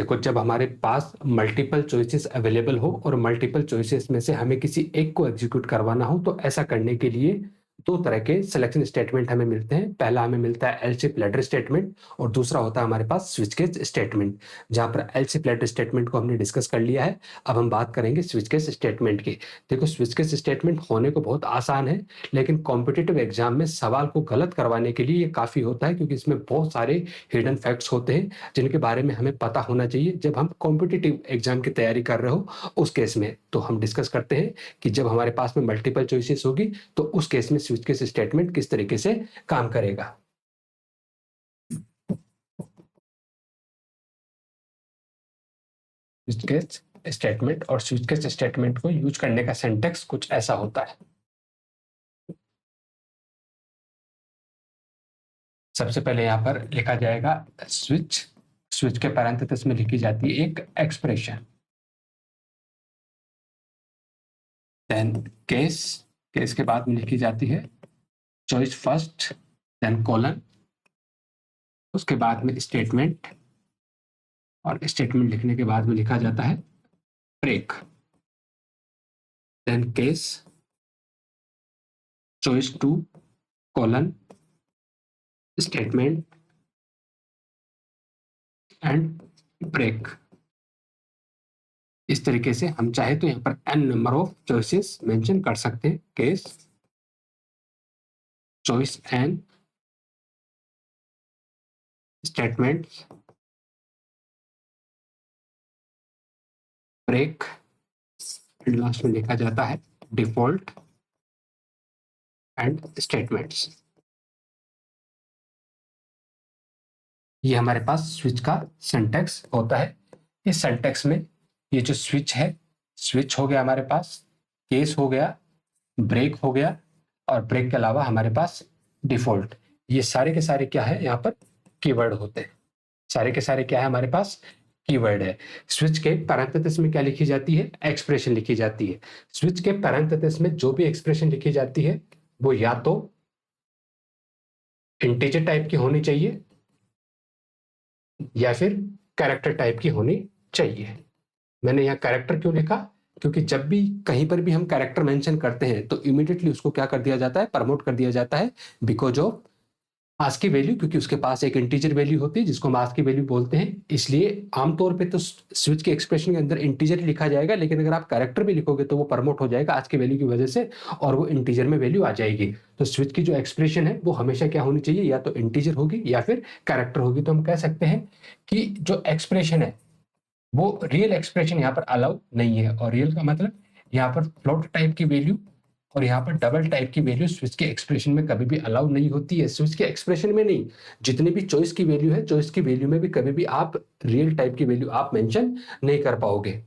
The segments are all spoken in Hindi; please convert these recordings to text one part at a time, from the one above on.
देखो, जब हमारे पास मल्टीपल चॉइसेस अवेलेबल हो और मल्टीपल चॉइसेस में से हमें किसी एक को एग्जीक्यूट करवाना हो, तो ऐसा करने के लिए दो तरह के सिलेक्शन स्टेटमेंट हमें मिलते हैं। पहला हमें मिलता है एल्स इफ लेटर स्टेटमेंट और दूसरा होता है हमारे पास स्विच केस स्टेटमेंट। जहां पर एल्स इफ लेटर स्टेटमेंट को हमने डिस्कस कर लिया है, अब हम बात करेंगे स्विच केस स्टेटमेंट की। देखो, स्विच केस स्टेटमेंट होने को बहुत आसान है, लेकिन कॉम्पिटिटिव एग्जाम में सवाल को गलत करवाने के लिए ये काफी होता है, क्योंकि इसमें बहुत सारे हिडन फैक्ट्स होते हैं जिनके बारे में हमें पता होना चाहिए जब हम कॉम्पिटिटिव एग्जाम की तैयारी कर रहे हो। उस केस में तो हम डिस्कस करते हैं कि जब हमारे पास में मल्टीपल चॉइसेस होगी तो उस केस में स्विच केस स्टेटमेंट किस तरीके से काम करेगा। स्विच केस स्टेटमेंट और स्विच केस स्टेटमेंट को यूज करने का सिंटैक्स कुछ ऐसा होता है। सबसे पहले यहां पर लिखा जाएगा स्विच, स्विच के पैरेंथेसिस में लिखी जाती है एक एक्सप्रेशन, देन केस, केस के बाद में लिखी जाती है चॉइस फर्स्ट, देन कोलन, उसके बाद में स्टेटमेंट, और स्टेटमेंट लिखने के बाद में लिखा जाता है break, then case, choice two, colon, statement and break. इस तरीके से हम चाहे तो यहाँ पर n number of choices mention कर सकते हैं। Case, choice n, statement, break, last में लिखा जाता है डिफॉल्ट एंड स्टेटमेंट्स। ये हमारे पास स्विच का सिंटैक्स होता है। इस सिंटैक्स में ये जो स्विच है, स्विच हो गया हमारे पास, केस हो गया, ब्रेक हो गया, और ब्रेक के अलावा हमारे पास डिफॉल्ट, ये सारे के सारे क्या है, यहाँ पर कीवर्ड होते हैं। सारे के सारे क्या है, हमारे पास कीवर्ड है। स्विच के पैरेंथेसिस में क्या लिखी जाती है, एक्सप्रेशन लिखी जाती है। स्विच के पैरेंथेसिस में जो भी एक्सप्रेशन लिखी जाती है वो या तो इंटीजर टाइप की होनी चाहिए या फिर कैरेक्टर टाइप की होनी चाहिए। मैंने यहाँ कैरेक्टर क्यों लिखा, क्योंकि जब भी कहीं पर भी हम कैरेक्टर मेंशन करते हैं तो इमीडिएटली उसको क्या कर दिया जाता है, प्रमोट कर दिया जाता है बिकॉज ऑफ आस्की वैल्यू, क्योंकि उसके पास एक इंटीजर वैल्यू होती है जिसको हम आस्की वैल्यू बोलते हैं। इसलिए आमतौर पे तो स्विच के एक्सप्रेशन के अंदर इंटीजर ही लिखा जाएगा, लेकिन अगर आप कैरेक्टर भी लिखोगे तो वो प्रमोट हो जाएगा आस्की वैल्यू की वजह से और वो इंटीजर में वैल्यू आ जाएगी। तो स्विच की जो एक्सप्रेशन है वो हमेशा क्या होनी चाहिए, या तो इंटीजर होगी या फिर कैरेक्टर होगी। तो हम कह सकते हैं कि जो एक्सप्रेशन है वो रियल एक्सप्रेशन यहाँ पर अलाउ नहीं है, और रियल का मतलब यहाँ पर फ्लोट टाइप की वैल्यू और यहाँ पर डबल टाइप की वैल्यू स्विच के एक्सप्रेशन में कभी भी अलाउ नहीं होती है। स्विच के एक्सप्रेशन में नहीं, जितनी भी चॉइस की वैल्यू है, चॉइस की वैल्यू में भी कभी भी आप रियल टाइप की वैल्यू आप मेंशन नहीं कर पाओगे।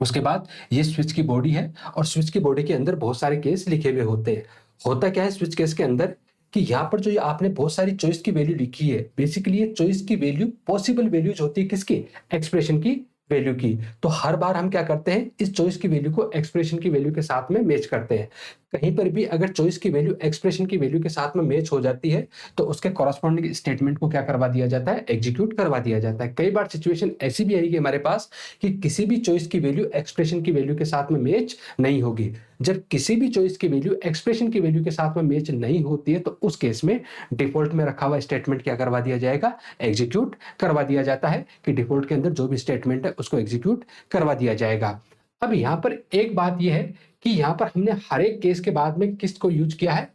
उसके बाद ये स्विच की बॉडी है और स्विच की बॉडी के अंदर बहुत सारे केस लिखे हुए होते हैं। होता क्या है स्विच केस के अंदर कि यहाँ पर जो ये आपने बहुत सारी चॉइस की वैल्यू लिखी है, बेसिकली ये चॉइस की वैल्यू पॉसिबल वैल्यूज होती है किसकी, एक्सप्रेशन की वैल्यू की। तो हर बार हम क्या करते हैं, इस चॉइस की वैल्यू को एक्सप्रेशन की वैल्यू के साथ में मैच करते हैं। कहीं पर भी अगर चॉइस की वैल्यू एक्सप्रेशन की वैल्यू के साथ में मैच हो जाती है तो उसके कॉरस्पॉन्डिंग स्टेटमेंट को क्या करवा दिया जाता है, एग्जीक्यूट करवा दिया जाता है। कई बार सिचुएशन ऐसी भी आएगी हमारे पास कि किसी भी चॉइस की वैल्यू एक्सप्रेशन की वैल्यू के साथ में मैच नहीं होगी। जब किसी भी चॉइस की वैल्यू एक्सप्रेशन की वैल्यू के साथ में मैच नहीं होती है तो उस केस में डिफॉल्ट में रखा हुआ स्टेटमेंट क्या करवा दिया जाएगा, एग्जीक्यूट करवा दिया जाता है, कि डिफॉल्ट के अंदर जो भी स्टेटमेंट है उसको एग्जीक्यूट करवा दिया जाएगा। अब यहाँ पर एक बात यह है कि यहाँ पर हमने हर एक केस के बाद में किसको यूज किया है,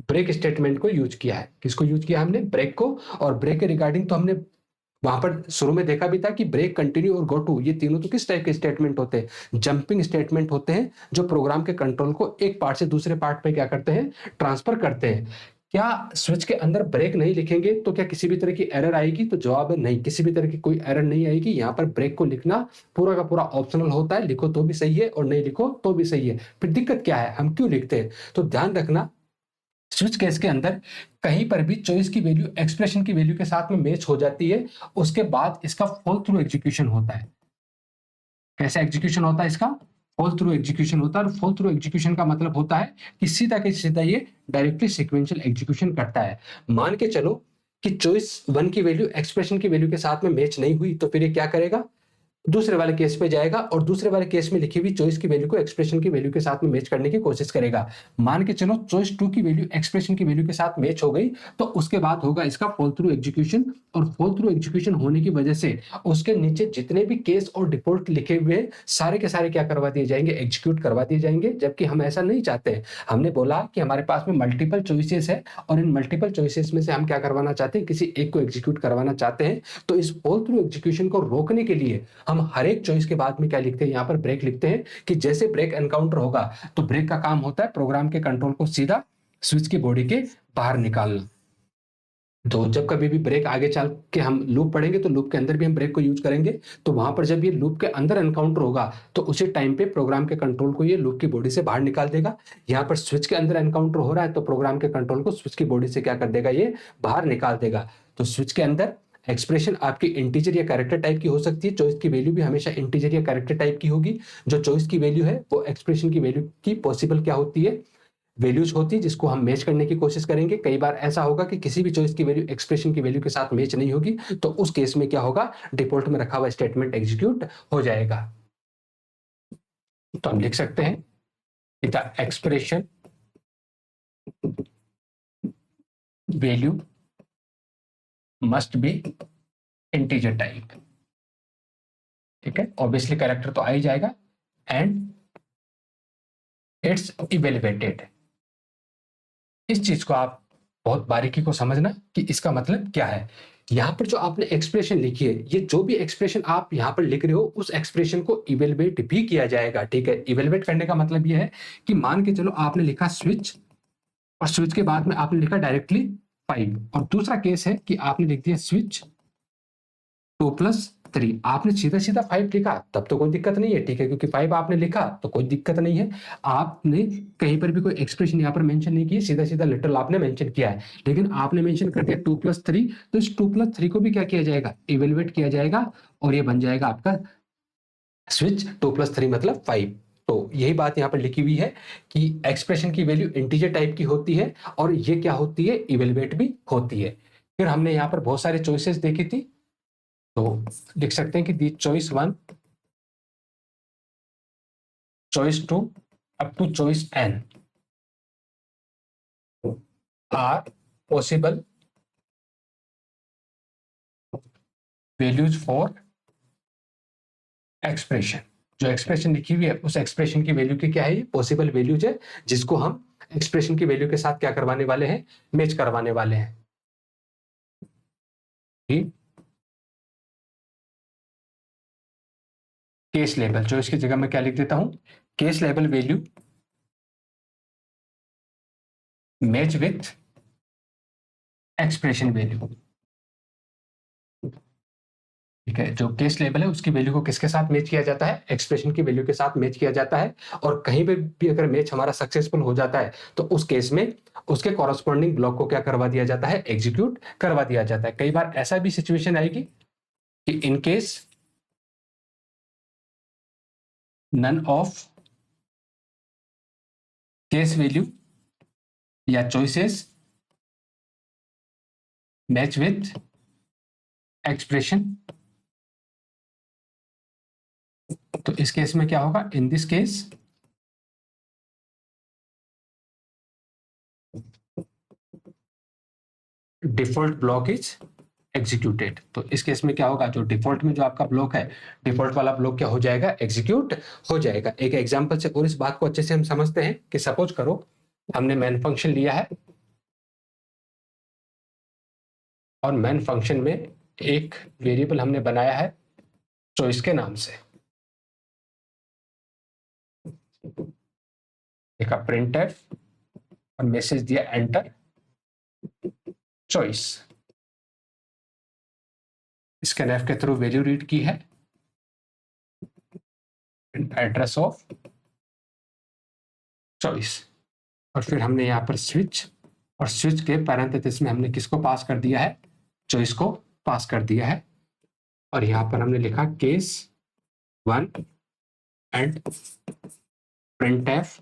ब्रेक स्टेटमेंट को यूज किया है। किसको यूज किया हमने, ब्रेक को। और ब्रेक के रिगार्डिंग तो हमने वहां पर शुरू में देखा भी था कि ब्रेक, कंटिन्यू और गो टू, ये तीनों तो किस टाइप के स्टेटमेंट होते हैं, जंपिंग स्टेटमेंट होते हैं, जो प्रोग्राम के कंट्रोल को एक पार्ट से दूसरे पार्ट पे क्या करते हैं, ट्रांसफर करते हैं। क्या स्विच के अंदर ब्रेक नहीं लिखेंगे तो क्या किसी भी तरह की एरर आएगी, तो जवाब है नहीं, किसी भी तरह की कोई एरर नहीं आएगी। यहाँ पर ब्रेक को लिखना पूरा का पूरा ऑप्शनल होता है, लिखो तो भी सही है और नहीं लिखो तो भी सही है। फिर दिक्कत क्या है, हम क्यों लिखते हैं, तो ध्यान रखना स्विच केस के अंदर कहीं पर भी चॉइस की वैल्यू एक्सप्रेशन की वैल्यू के साथ में मैच हो जाती है, उसके बाद इसका फॉल थ्रू एग्जीक्यूशन होता है। कैसा एग्जीक्यूशन होता है इसका, फॉल थ्रू एग्जीक्यूशन होता है। और फॉल थ्रू एग्जीक्यूशन का मतलब होता है कि सीधा के सीधा ये डायरेक्टली सीक्वेंशियल एग्जीक्यूशन करता है। मान के चलो कि चॉइस 1 की वैल्यू एक्सप्रेशन की वैल्यू के साथ में मैच नहीं हुई, तो फिर ये क्या करेगा, दूसरे वाले केस पे जाएगा और दूसरे वाले केस में लिखी हुई चॉइस की वैल्यू को एक्सप्रेशन की वैल्यू के साथ में मैच करने की कोशिश करेगा। मान के चलो चॉइस 2 की वैल्यू एक्सप्रेशन की वैल्यू के साथ मैच हो गई, तो उसके बाद होगा इसका फॉल थ्रू एग्जीक्यूशन, और फॉल थ्रू एग्जीक्यूशन होने की वजह से उसके नीचे जितने भी केस और डिफॉल्ट लिखे हुए सारे के सारे क्या करवा दिए जाएंगे, एग्जीक्यूट करवा दिए जाएंगे, जबकि हम ऐसा नहीं चाहते हैं। हमने बोला कि हमारे पास में मल्टीपल चॉइसेस है और इन मल्टीपल चॉइसेस में से हम क्या करवाना चाहते हैं, किसी एक को एग्जीक्यूट करवाना चाहते हैं। तो इस फॉल थ्रू एग्जीक्यूशन को रोकने के लिए हम हर एक चॉइस के बाद में क्या लिखते हैं, यहाँ पर ब्रेक लिखते हैं कि जैसे ब्रेक एनकाउंटर होगा तो ब्रेक का काम होता है प्रोग्राम के कंट्रोल को सीधा स्विच की बॉडी के बाहर निकालना। तो जब कभी भी ब्रेक आगे चल के हम लूप पढ़ेंगे तो लूप के अंदर भी हम ब्रेक को यूज करेंगे, तो वहां पर जब ये लूप के अंदर एनकाउंटर होगा तो उसी टाइम पे प्रोग्राम के कंट्रोल को ये लूप की बॉडी से बाहर निकाल देगा। यहाँ पर स्विच के अंदर एनकाउंटर हो रहा है तो प्रोग्राम के कंट्रोल को स्विच की बॉडी से क्या कर देगा, ये बाहर निकाल देगा। तो स्विच के अंदर एक्सप्रेशन आपकी इंटीजर या कैरेक्टर टाइप की हो सकती है, चॉइस की वैल्यू भी हमेशा इंटीजर या कैरेक्टर टाइप की होगी। जो चॉइस की वैल्यू है वो एक्सप्रेशन की वैल्यू की पॉसिबल क्या होती है, वैल्यूज होती है, जिसको हम मैच करने की कोशिश करेंगे। कई बार ऐसा होगा कि किसी भी चॉइस की वैल्यू एक्सप्रेशन की वैल्यू के साथ मैच नहीं होगी, तो उस केस में क्या होगा, डिफॉल्ट में रखा हुआ स्टेटमेंट एग्जीक्यूट हो जाएगा। तो हम लिख सकते हैं the expression value must be integer type. ठीक है, ऑब्वियसली कैरेक्टर तो आ ही जाएगा, एंड इट्स इवेल्युएटेड। इस चीज को आप बहुत बारीकी को समझना कि इसका मतलब क्या है। यहां पर जो आपने एक्सप्रेशन लिखी है, ये जो भी एक्सप्रेशन आप यहां पर लिख रहे हो उस एक्सप्रेशन को इवेलुएट भी किया जाएगा। ठीक है, इवेलुएट करने का मतलब ये है कि मान के चलो आपने लिखा स्विच और स्विच के बाद में आपने लिखा डायरेक्टली 5, और दूसरा केस है कि आपने लिख दिया स्विच 2+3, आपने सीधा सीधा 5 लिखा तब तो कोई दिक्कत नहीं है। ठीक है, क्योंकि 5 आपने लिखा तो कोई दिक्कत नहीं है। आपने कहीं पर भी कोई एक्सप्रेशन यहाँ पर मेंशन नहीं की, सीधा सीधा लिटरल आपने मेंशन किया है, लेकिन आपने मेंशन कर दिया 2+3, तो इस 2+3 को भी क्या किया जाएगा, इवेलुएट किया जाएगा, और ये बन जाएगा आपका स्विच 2+3 मतलब 5। तो यही बात यहाँ पर लिखी हुई है कि एक्सप्रेशन की वैल्यू इंटीजर टाइप की होती है और ये क्या होती है, इवेलुएट भी होती है। फिर हमने यहाँ पर बहुत सारे चॉइसेस देखी थी, तो लिख सकते हैं कि the choice 1, choice 2 up to choice n are possible values for expression. जो एक्सप्रेशन लिखी हुई है उस एक्सप्रेशन की वैल्यू की क्या है, पॉसिबल वैल्यूज है, जिसको हम एक्सप्रेशन की वैल्यू के साथ क्या करवाने वाले हैं, मैच करवाने वाले हैं। केस लेबल, जो इसकी जगह मैं क्या लिख देता हूं, case label value match with expression value. ठीक है, जो केस लेबल है उसकी वैल्यू को किसके साथ मैच किया जाता है, एक्सप्रेशन की वैल्यू के साथ मैच किया जाता है। और कहीं पे भी अगर मैच हमारा सक्सेसफुल हो जाता है तो उस केस में उसके कॉरस्पॉन्डिंग ब्लॉक को क्या करवा दिया जाता है, एग्जीक्यूट करवा दिया जाता है। कई बार ऐसा भी सिचुएशन आएगी कि in case none of case value या चॉइसेस मैच विथ एक्सप्रेशन, तो इस केस में क्या होगा, in this case default block is executed. तो इस केस में क्या होगा, जो डिफॉल्ट में जो आपका ब्लॉक है, डिफॉल्ट वाला ब्लॉक क्या हो जाएगा, एग्जीक्यूट हो जाएगा। एक एग्जांपल से और इस बात को अच्छे से हम समझते हैं कि सपोज करो हमने मेन फंक्शन लिया है और मेन फंक्शन में एक वेरिएबल हमने बनाया है चॉइस के नाम से, लिखा प्रिंटफ और मैसेज दिया एंटर चॉइस, स्कैनफ के थ्रू वैल्यू रीड की है, एड्रेस ऑफ चॉइस, और फिर हमने यहाँ पर स्विच, और स्विच के पैरेंथेसिस में हमने किसको पास कर दिया है, चॉइस को पास कर दिया है। और यहाँ पर हमने लिखा case 1 and printf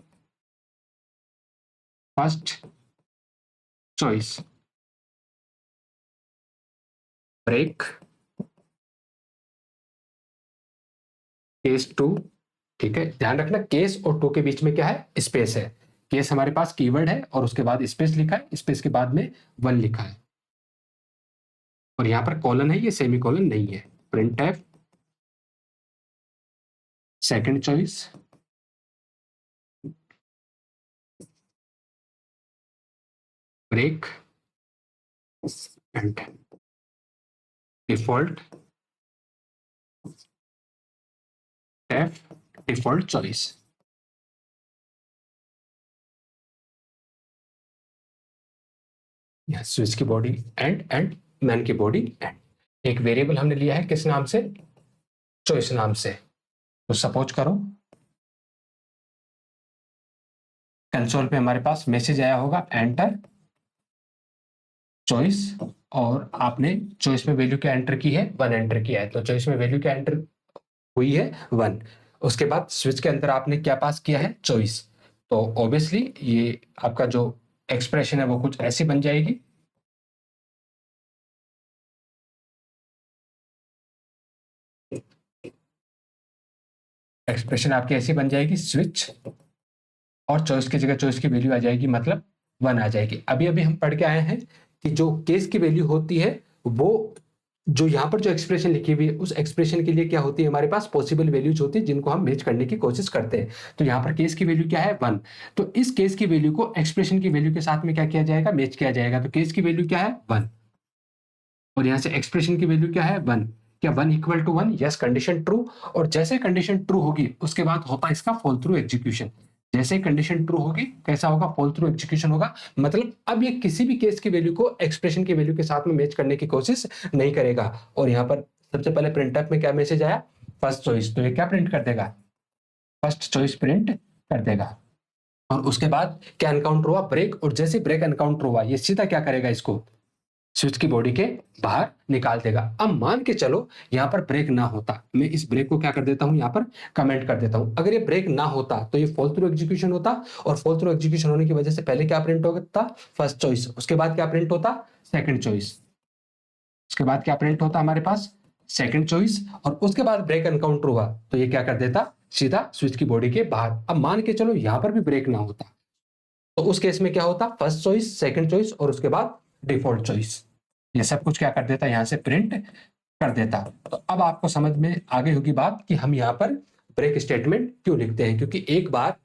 first choice. Break, case 2, ठीक है। ध्यान रखना केस और 2 के बीच में क्या है, स्पेस है। केस हमारे पास कीवर्ड है और उसके बाद स्पेस लिखा है, स्पेस के बाद में 1 लिखा है और यहां पर कॉलन है, ये सेमी कॉलन नहीं है। Print f, second choice, break and default f, default choice. Switch की बॉडी एंड मैन की बॉडी एंड। एक वेरिएबल हमने लिया है किस नाम से, चॉइस नाम से। तो सपोज करो कंसोल पे हमारे पास मैसेज आया होगा एंटर चॉइस, और आपने चॉइस में वैल्यू क्या एंटर की है, 1 एंटर किया है। तो चॉइस में वैल्यू क्या एंटर हुई है, 1। उसके बाद स्विच के अंदर आपने क्या पास किया है, चॉइस। तो ऑब्वियसली ये आपका जो एक्सप्रेशन है वो कुछ ऐसी बन जाएगी। एक्सप्रेशन आपकी ऐसी बन जाएगी, स्विच और चॉइस की जगह चॉइस की वैल्यू आ जाएगी, मतलब 1 आ जाएगी। अभी अभी हम पढ़ के आए हैं कि जो केस की वैल्यू होती है वो, जो यहाँ पर जो एक्सप्रेशन लिखी हुई है उस एक्सप्रेशन के लिए क्या होती है, हमारे पास पॉसिबल वैल्यूज होती है जिनको हम मैच करने की कोशिश करते हैं। तो यहाँ पर केस की वैल्यू क्या है, 1। तो इस केस की वैल्यू को एक्सप्रेशन की वैल्यू के साथ में क्या किया जाएगा, मैच किया जाएगा। तो केस की वैल्यू क्या है, 1, और यहाँ से एक्सप्रेशन की वैल्यू क्या है, 1। क्या 1 equal to 1, yes, condition true. और जैसे कंडीशन ट्रू होगी उसके बाद होता है इसका फॉल थ्रू एग्जीक्यूशन। जैसे कंडीशन ट्रू होगी कैसा होगा, फॉल थ्रू एग्जीक्यूशन होगा। मतलब अब ये किसी भी केस की वैल्यू को एक्सप्रेशन की वैल्यू के साथ में मैच करने की कोशिश नहीं करेगा। और यहाँ पर सबसे पहले प्रिंटफ में क्या मैसेज आया, फर्स्ट चॉइस। तो ये क्या प्रिंट कर देगा, फर्स्ट चॉइस प्रिंट कर देगा। और उसके बाद क्या एनकाउंटर हुआ, ब्रेक। और जैसे ब्रेक एनकाउंटर हुआ ये सीधा क्या करेगा, इसको स्विच की बॉडी के बाहर निकाल देगा। अब मान के चलो यहाँ पर ब्रेक ना होता, मैं इस ब्रेक को क्या कर देता हूं, यहाँ पर कमेंट कर देता हूं। अगर ये ब्रेक ना होता तो ये फॉल थ्रू एग्जीक्यूशन होता, और फॉल थ्रू एग्जीक्यूशन होने की वजह से पहले क्या प्रिंट होता, फर्स्ट चॉइस। उसके बाद क्या प्रिंट होता, सेकंड चॉइस। उसके बाद क्या प्रिंट होता हमारे पास, सेकंड चॉइस। और उसके बाद ब्रेक एनकाउंटर हुआ तो ये क्या कर देता, सीधा स्विच की बॉडी के बाहर। अब मान के चलो यहाँ पर भी ब्रेक ना होता तो उस केस में क्या होता, फर्स्ट चॉइस, सेकंड चॉइस और उसके बाद डिफॉल्ट चॉइस। ये सब कुछ क्या कर देता, यहां से प्रिंट कर देता। तो अब आपको समझ में आ गई होगी बात कि हम यहां पर ब्रेक स्टेटमेंट क्यों लिखते हैं। क्योंकि एक बार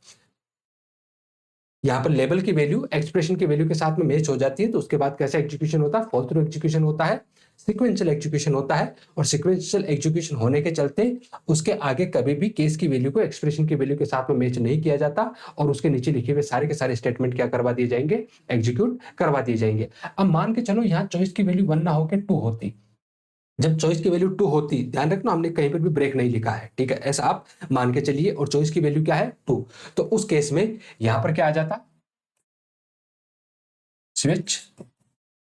यहां पर लेबल की वैल्यू एक्सप्रेशन की वैल्यू के साथ में मैच हो जाती है तो उसके बाद कैसा एग्जीक्यूशन होता है, फॉल थ्रू एग्जीक्यूशन होता है, सीक्वेंशियल एग्जीक्यूशन होता है। और सीक्वेंशियल एग्जीक्यूशन होने के चलते उसके आगे कभी भी केस की वैल्यू को एक्सप्रेशन की वैल्यू के साथ में मैच नहीं किया जाता और उसके नीचे लिखे हुए सारे के सारे स्टेटमेंट क्या करवा दिए जाएंगे, एग्जीक्यूट करवा दिए जाएंगे। अब मान के चलो यहाँ चॉइस की वैल्यू 1 ना होकर 2 होती। जब चॉइस की वैल्यू 2 होती, ध्यान रखना हमने कहीं पर भी ब्रेक नहीं लिखा है, ठीक है, ऐसा आप मान के चलिए। और चॉइस की वैल्यू क्या है, 2। तो उस केस में यहां पर क्या आ जाता, स्विच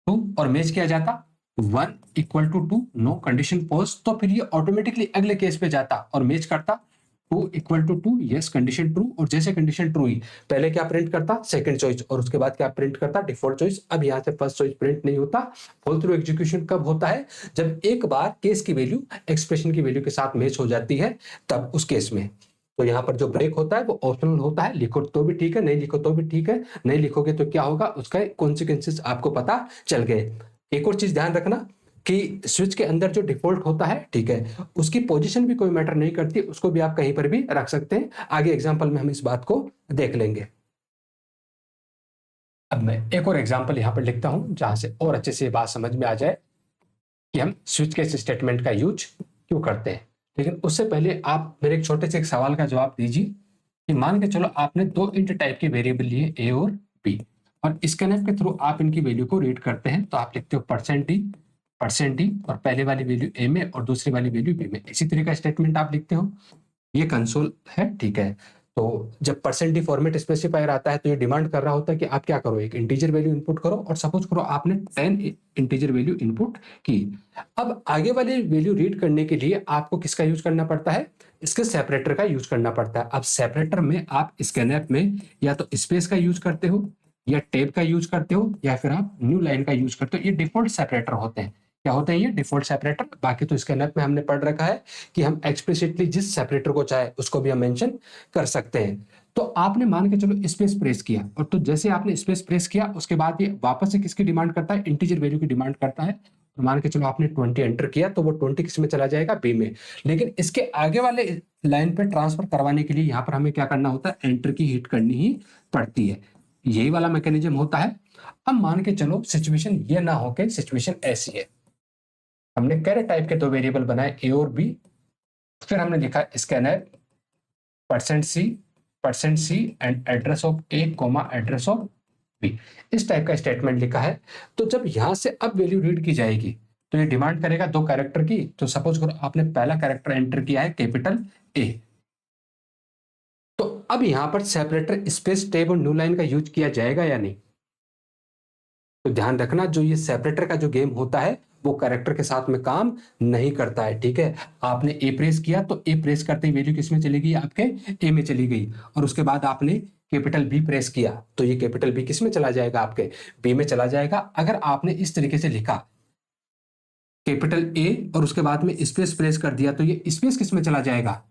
2 और मैच किया जाता 1 equal to 2, no condition false. तो फिर ये ऑटोमेटिकली अगले केस पे जाता और मैच करता 2 equal to 2, yes, condition true. और जैसे कंडीशन ट्रू हुई पहले क्या प्रिंट करता, सेकंड चॉइस, और उसके बाद क्या प्रिंट करता, डिफॉल्ट चॉइस। अब यहां से फर्स्ट चॉइस प्रिंट नहीं होता। फॉल थ्रू एग्जीक्यूशन कब होता है, जब एक बार केस की वैल्यू एक्सप्रेशन की वैल्यू के साथ मैच हो जाती है, तब उस केस में। तो यहाँ पर जो ब्रेक होता है वो ऑप्शनल होता है, लिखो तो भी ठीक है, नहीं लिखो तो भी ठीक है। नहीं लिखोगे तो क्या होगा, उसका कॉन्सिक्वेंसेस आपको पता चल गए। एक और चीज ध्यान रखना कि स्विच के अंदर जो डिफॉल्ट होता है, ठीक है, उसकी पोजीशन भी कोई मैटर नहीं करती, उसको भी आप कहीं पर भी रख सकते हैं। आगे एग्जांपल में हम इस बात को देख लेंगे। अब मैं एक और एग्जांपल यहां पर लिखता हूं जहां से और अच्छे से बात समझ में आ जाए कि हम स्विच केस स्टेटमेंट का यूज क्यों करते हैं। लेकिन उससे पहले आप मेरे एक छोटे से एक सवाल का जवाब दीजिए कि मान के चलो आपने 2 इंट टाइप के वेरिएबल लिए ए और बी, और स्कैनफ के थ्रू आप इनकी वैल्यू को रीड करते हैं। तो आप लिखते हो %d, और पहले वाली वैल्यू ए में और दूसरी वाली वैल्यू बी में। इसी तरह का स्टेटमेंट आप लिखते हो। ये कंसोल है, ठीक है। तो जब %d फॉर्मेट स्पेसिफायर आता है तो ये डिमांड कर रहा होता है कि आप क्या करो, एक इंटीजर वैल्यू इनपुट करो। और सपोज करो आपने 10 इंटीजर वैल्यू इनपुट की। अब आगे वाली वैल्यू रीड करने के लिए आपको किसका यूज करना पड़ता है, इसके सेपरेटर का यूज करना पड़ता है। अब सेपरेटर में आप स्कैनफ में या तो स्पेस का यूज करते हो, या टैब का यूज करते हो, या फिर आप न्यू लाइन का यूज करते हो। ये डिफॉल्ट सेपरेटर होते हैं। क्या होते हैं ये डिफॉल्ट सेपरेटर। बाकी तो इसके नेट में हमने पढ़ रखा है कि हम एक्सप्लिसिटली जिस सेपरेटर को चाहे उसको भी हम मेंशन कर सकते हैं। तो आपने मान के चलो स्पेस प्रेस किया, और तो जैसे आपने स्पेस प्रेस किया उसके बाद ये वापस से किसकी डिमांड करता है, इंटीजर वैल्यू की डिमांड करता है। तो मान के चलो आपने 20 एंटर किया तो वो 20 किस में चला जाएगा, बी में। लेकिन इसके आगे वाले लाइन पे ट्रांसफर करवाने के लिए यहाँ पर हमें क्या करना होता है, एंटर की हिट करनी ही पड़ती है। यही वाला मैकेनिज्म होता है। अब मान के चलो सिचुएशन ये ना हो के सिचुएशन ऐसी है, हमने कैरेट टाइप के दो वेरिएबल बनाए ए और बी, फिर हमने लिखा scanf %c and address of a comma address of b, इस टाइप का स्टेटमेंट लिखा है। तो जब यहां से अब वैल्यू रीड की जाएगी तो ये डिमांड करेगा दो कैरेक्टर की। तो सपोज करो आपने पहला कैरेक्टर एंटर किया है कैपिटल ए, तो अब यहां पर सेपरेटर स्पेस टैब और न्यू लाइन का यूज किया जाएगा या नहीं। तो ध्यान रखना, जो ये सेपरेटर का जो गेम होता है वो कैरेक्टर के साथ में काम नहीं करता है, ठीक है। आपने ए प्रेस किया तो ए प्रेस करते ही वैल्यू किसमें चली गई, आपके ए में चली गई, और उसके बाद आपने कैपिटल बी प्रेस किया तो ये कैपिटल बी किसमें चला जाएगा, आपके बी में चला जाएगा। अगर आपने इस तरीके से लिखा कैपिटल ए और उसके बाद में स्पेस प्रेस कर दिया तो ये स्पेस किसमें चला जाएगा,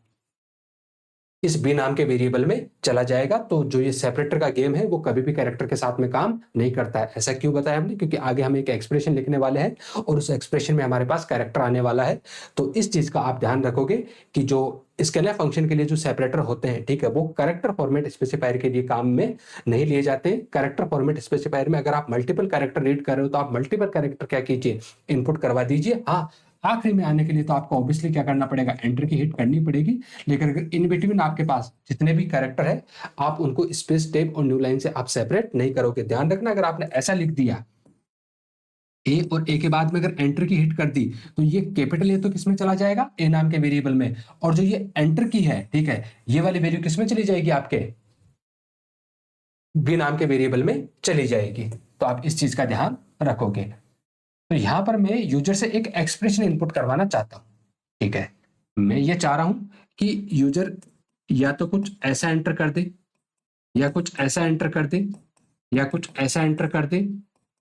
इस बी नाम के वेरिएबल में चला जाएगा। तो जो ये सेपरेटर का गेम है वो कभी भी कैरेक्टर के साथ में काम नहीं करता है। ऐसा क्यों बताया हमने, क्योंकि आगे हम एक एक्सप्रेशन लिखने वाले हैं और उस एक्सप्रेशन में हमारे पास कैरेक्टर आने वाला है। तो इस चीज का आप ध्यान रखोगे कि जो स्कैनर फंक्शन के लिए जो सेपरेटर होते हैं, ठीक है, वो कैरेक्टर फॉर्मेट स्पेसिफायर के लिए काम में नहीं लिए जाते। कैरेक्टर फॉर्मेट स्पेसिफायर में अगर आप मल्टीपल कैरेक्टर रीड कर रहे हो तो आप मल्टीपल कैरेक्टर क्या कीजिए, इनपुट करवा दीजिए। हाँ, आखिरी में आने के लिए तो आपको ऑब्वियसली क्या करना पड़ेगा, एंटर की हिट करनी पड़ेगी। लेकिन अगर इन बिटवीन आपके पास जितने भी कैरेक्टर है आप उनको स्पेस टैब और न्यू लाइन से आप सेपरेट नहीं करोगे। ध्यान रखना, अगर आपने ऐसा लिख दिया ए और ए के बाद में अगर एंटर की हिट कर दी तो ये कैपिटल ए तो किसमें चला जाएगा, ए नाम के वेरिएबल में, और जो ये एंटर की है, ठीक है, ये वाली वैल्यू किसमें चली जाएगी, आपके बी नाम के वेरिएबल में चली जाएगी। तो आप इस चीज का ध्यान रखोगे। तो यहां पर मैं यूजर से एक एक्सप्रेशन इनपुट करवाना चाहता हूं, ठीक है। मैं ये चाह रहा हूं कि यूजर या तो कुछ ऐसा एंटर कर दे, या कुछ ऐसा एंटर कर दे, या कुछ ऐसा एंटर कर दे,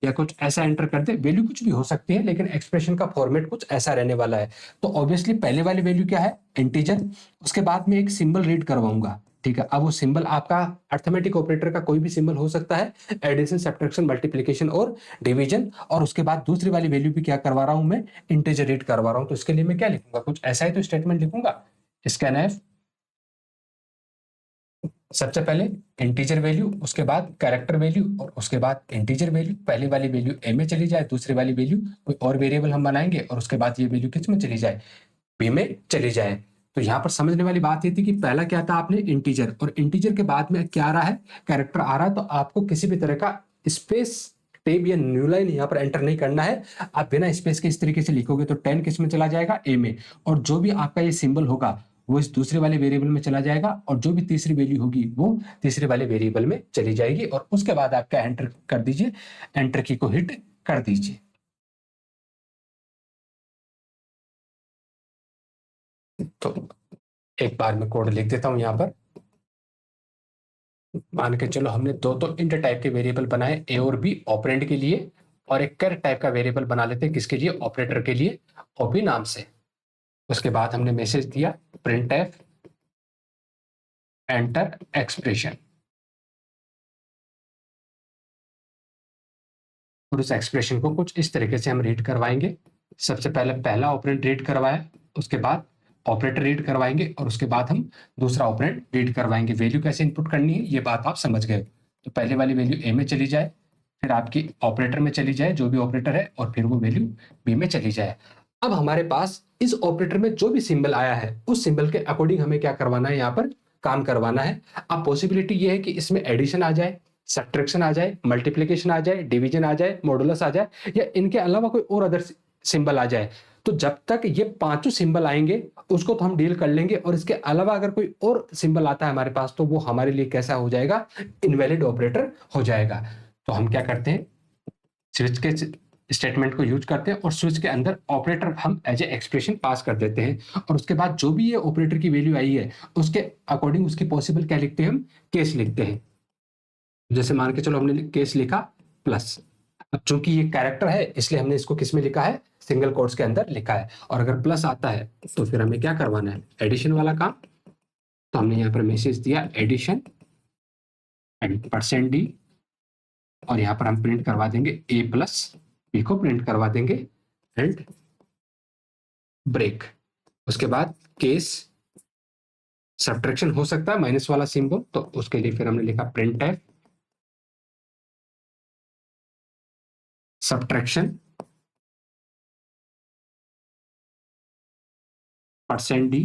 या कुछ ऐसा एंटर कर दे। वैल्यू कुछ भी हो सकती है लेकिन एक्सप्रेशन का फॉर्मेट कुछ ऐसा रहने वाला है। तो ऑब्वियसली पहले वाली वैल्यू क्या है, इंटीजर, उसके बाद में एक सिंबल रीड करवाऊंगा, ठीक है। अब वो सिंबल आपका अर्थमेटिक ऑपरेटर का कोई भी सिंबल हो सकता है, एडिशन, सब्ट्रैक्शन, मल्टीप्लिकेशन और डिवीजन। और उसके बाद दूसरी वाली वैल्यू भी क्या करवा रहा हूं मैं, इंटीजर रीड करवा रहा हूं। तो इसके लिए मैं क्या लिखूंगा, कुछ ऐसा ही तो स्टेटमेंट लिखूंगा, स्कैनफ सबसे पहले इंटीजर वैल्यू, उसके बाद कैरेक्टर वैल्यू और उसके बाद इंटीजर वैल्यू। पहली वाली वैल्यू ए में चली जाए, दूसरी वाली वैल्यू कोई और वेरिएबल हम बनाएंगे और उसके बाद ये वैल्यू किस में चली जाए, बी में चली जाए। तो यहाँ पर समझने वाली बात ये थी कि पहला क्या था, आपने इंटीजर, और इंटीजर के बाद में क्या आ रहा है, कैरेक्टर आ रहा है। तो आपको किसी भी तरह का स्पेस टेब या न्यू लाइन यहाँ पर एंटर नहीं करना है। आप बिना स्पेस के इस तरीके से लिखोगे तो 10 किस में चला जाएगा, ए में, और जो भी आपका ये सिंबल होगा वो इस दूसरे वाले वेरिएबल में चला जाएगा, और जो भी तीसरी वैल्यू होगी वो तीसरे वाले वेरिएबल में चली जाएगी। और उसके बाद आप क्या एंटर कर दीजिए, एंटर की को हिट कर दीजिए। तो एक बार मैं कोड लिख देता हूं यहां पर। मान के चलो हमने दो तो इंट टाइप के वेरिएबल बनाए, ए और बी ऑपरेंड के लिए, और एक कैरेट टाइप का वेरिएबल बना लेते हैं किसके लिए, ऑपरेटर के लिए, और बी नाम से। उसके बाद हमने मैसेज दिया प्रिंट एफ एंटर एक्सप्रेशन, और उस एक्सप्रेशन को कुछ इस तरीके से हम रीड करवाएंगे। सबसे पहले पहला ऑपरेंड रीड करवाया, उसके बाद ऑपरेटर रीड करवाएंगे, और उसके बाद हम दूसरा ऑपरेंड रीड करवाएंगे। वैल्यू कैसे इनपुट करनी है ये बात आप समझ गए। तो पहले वाली वैल्यू ए में चली जाए, फिर आपकी ऑपरेटर में चली जाए जो भी ऑपरेटर है, और फिर वो वैल्यू बी में चली जाए। अब हमारे पास इस ऑपरेटर में जो भी सिंबल आया है उस सिंबल के अकॉर्डिंग हमें क्या करवाना है, यहाँ पर काम करवाना है। अब पॉसिबिलिटी ये है कि इसमें एडिशन आ जाए, सब्ट्रैक्शन आ जाए, मल्टीप्लिकेशन आ जाए, डिवीजन आ जाए, मॉडुलस आ जाए, या इनके अलावा कोई और अदर सिंबल आ जाए। तो जब तक ये पांचों सिंबल आएंगे उसको तो हम डील कर लेंगे, और इसके अलावा अगर कोई और सिंबल आता है हमारे पास तो वो हमारे लिए कैसा हो जाएगा, इनवैलिड ऑपरेटर हो जाएगा। तो हम क्या करते हैं, स्विच के स्टेटमेंट को यूज करते हैं, और स्विच के अंदर ऑपरेटर हम एज ए एक्सप्रेशन पास कर देते हैं, और उसके बाद जो भी ये ऑपरेटर की वैल्यू आई है उसके अकॉर्डिंग उसकी पॉसिबल क्या लिखते हैं, हम केस लिखते हैं। जैसे मान के चलो हमने केस लिखा प्लस, अब चूंकि ये कैरेक्टर है इसलिए हमने इसको किस में लिखा है, सिंगल कोट्स के अंदर लिखा है। और अगर प्लस आता है तो फिर हमें क्या करवाना है, एडिशन वाला काम। तो हमने यहाँ पर मैसेज दिया एडिशन एंड %d, और यहाँ पर हम प्रिंट करवा देंगे a प्लस b को प्रिंट करवा देंगे एंड ब्रेक। उसके बाद केस सब्ट्रैक्शन हो सकता है माइनस वाला सिंबल, तो उसके लिए फिर हमने लिखा print f subtraction %d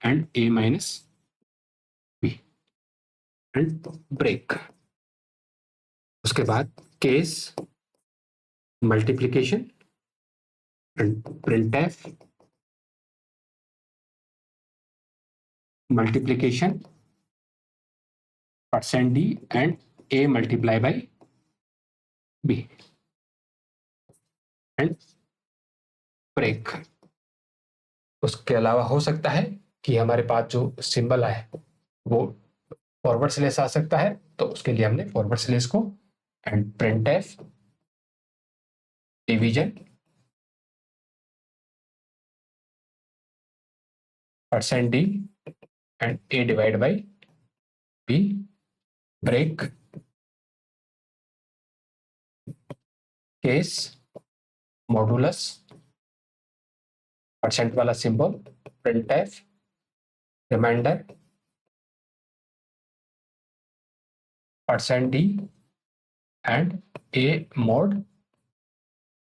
and a minus b and break. उसके बाद case multiplication and print f multiplication %d and a multiply by b and break. उसके अलावा हो सकता है कि हमारे पास जो सिंबल है वो फॉरवर्ड स्लेश आ सकता है, तो उसके लिए हमने फॉरवर्ड स्लेश को and print f division %d and a divide by b break case modulus % वाला symbol print f remainder %d and a mod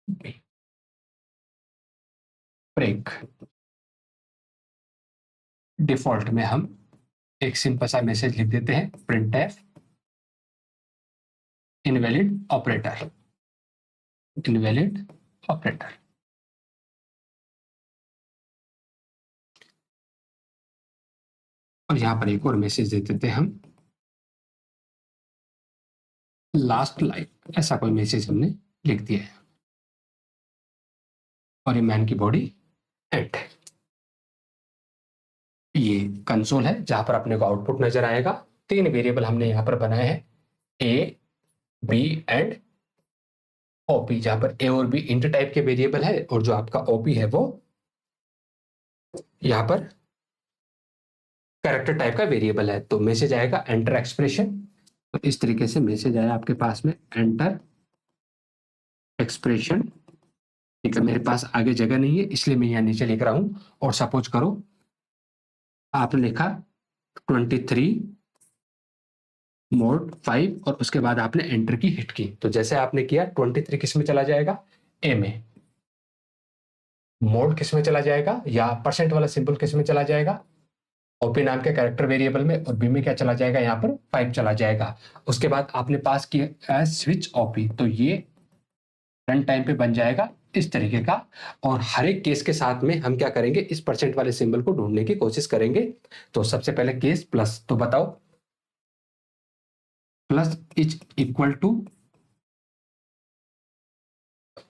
b break. Default में हम एक सिंपल सा मैसेज लिख देते हैं print f invalid operator, invalid operator. और यहां पर एक और मैसेज दे देते हैं हम लास्ट लाइन, ऐसा कोई मैसेज हमने लिख दिया है। और ये मैन की बॉडी एंड ये कंसोल है जहां पर अपने को आउटपुट नजर आएगा। 3 वेरिएबल हमने यहां पर बनाए हैं ए बी एंड ओपी, जहां पर ए और बी इंट टाइप के वेरिएबल है और जो आपका ओपी है वो यहां पर कैरेक्टर टाइप का वेरिएबल है। तो मैसेज आएगा एंटर एक्सप्रेशन। तो इस तरीके से मैसेज आया आपके पास में एंटर एक्सप्रेशन। ठीक है, मेरे पास आगे जगह नहीं है इसलिए मैं यहाँ नीचे लिख रहा हूं। और सपोज करो आपने लिखा 23 मोड 5 और उसके बाद आपने एंटर की हिट की, तो जैसे आपने किया 23 किस में चला जाएगा, ए में, मोड किस में चला जाएगा या % वाला सिंबल किस में चला जाएगा, ओपी नाम के कैरेक्टर वेरिएबल में, और बी में क्या चला जाएगा, यहाँ पर 5 चला जाएगा। उसके बाद आपने पास किया स्विच ओपी, तो ये रन टाइम पे बन जाएगा इस तरीके का। और हर एक केस के साथ में हम क्या करेंगे, इस % वाले सिंबल को ढूंढने की कोशिश करेंगे। तो सबसे पहले केस प्लस, तो बताओ प्लस इज इक्वल टू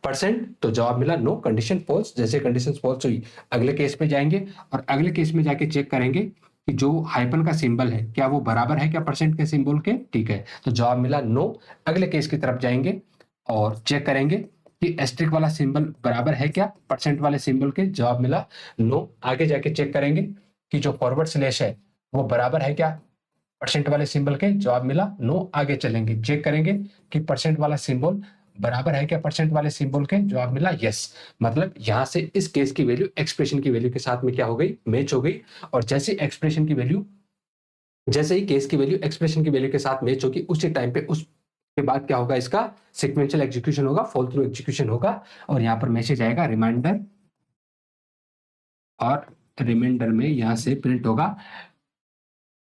%, तो जवाब मिला नो, कंडीशन फॉल्स। जैसे कंडीशन फॉल्स हुई अगले केस पे जाएंगे और अगले केस में जाके चेक करेंगे कि जो हाइपन का सिंबल है क्या वो बराबर है क्या % के सिंबल के। ठीक है, तो जवाब मिला नो। अगले केस की तरफ जाएंगे और चेक करेंगे कि एस्ट्रिक वाला सिंबल बराबर है क्या % वाले सिंबल के, जवाब मिला नो। आगे जाके चेक करेंगे कि जो फॉरवर्ड स्लैश है वो बराबर है क्या % वाले सिंबल के, जवाब मिला नो। आगे चलेंगे चेक करेंगे कि % वाला सिंबल बराबर है क्या % वाले सिंबल के, जवाब मिला यस। मतलब यहां से इस केस की वैल्यू एक्सप्रेशन की वैल्यू के साथ में क्या हो गई, मैच हो गई। और जैसे एक्सप्रेशन की वैल्यू, जैसे ही केस की वैल्यू एक्सप्रेशन की वैल्यू के साथ मैच होगी उसी टाइम पे उसके बाद क्या होगा, इसका सीक्वेंशियल एग्जीक्यूशन होगा, फॉल थ्रू एग्जीक्यूशन होगा। और यहाँ पर मैसेज आएगा रिमाइंडर, और रिमाइंडर में यहां से प्रिंट होगा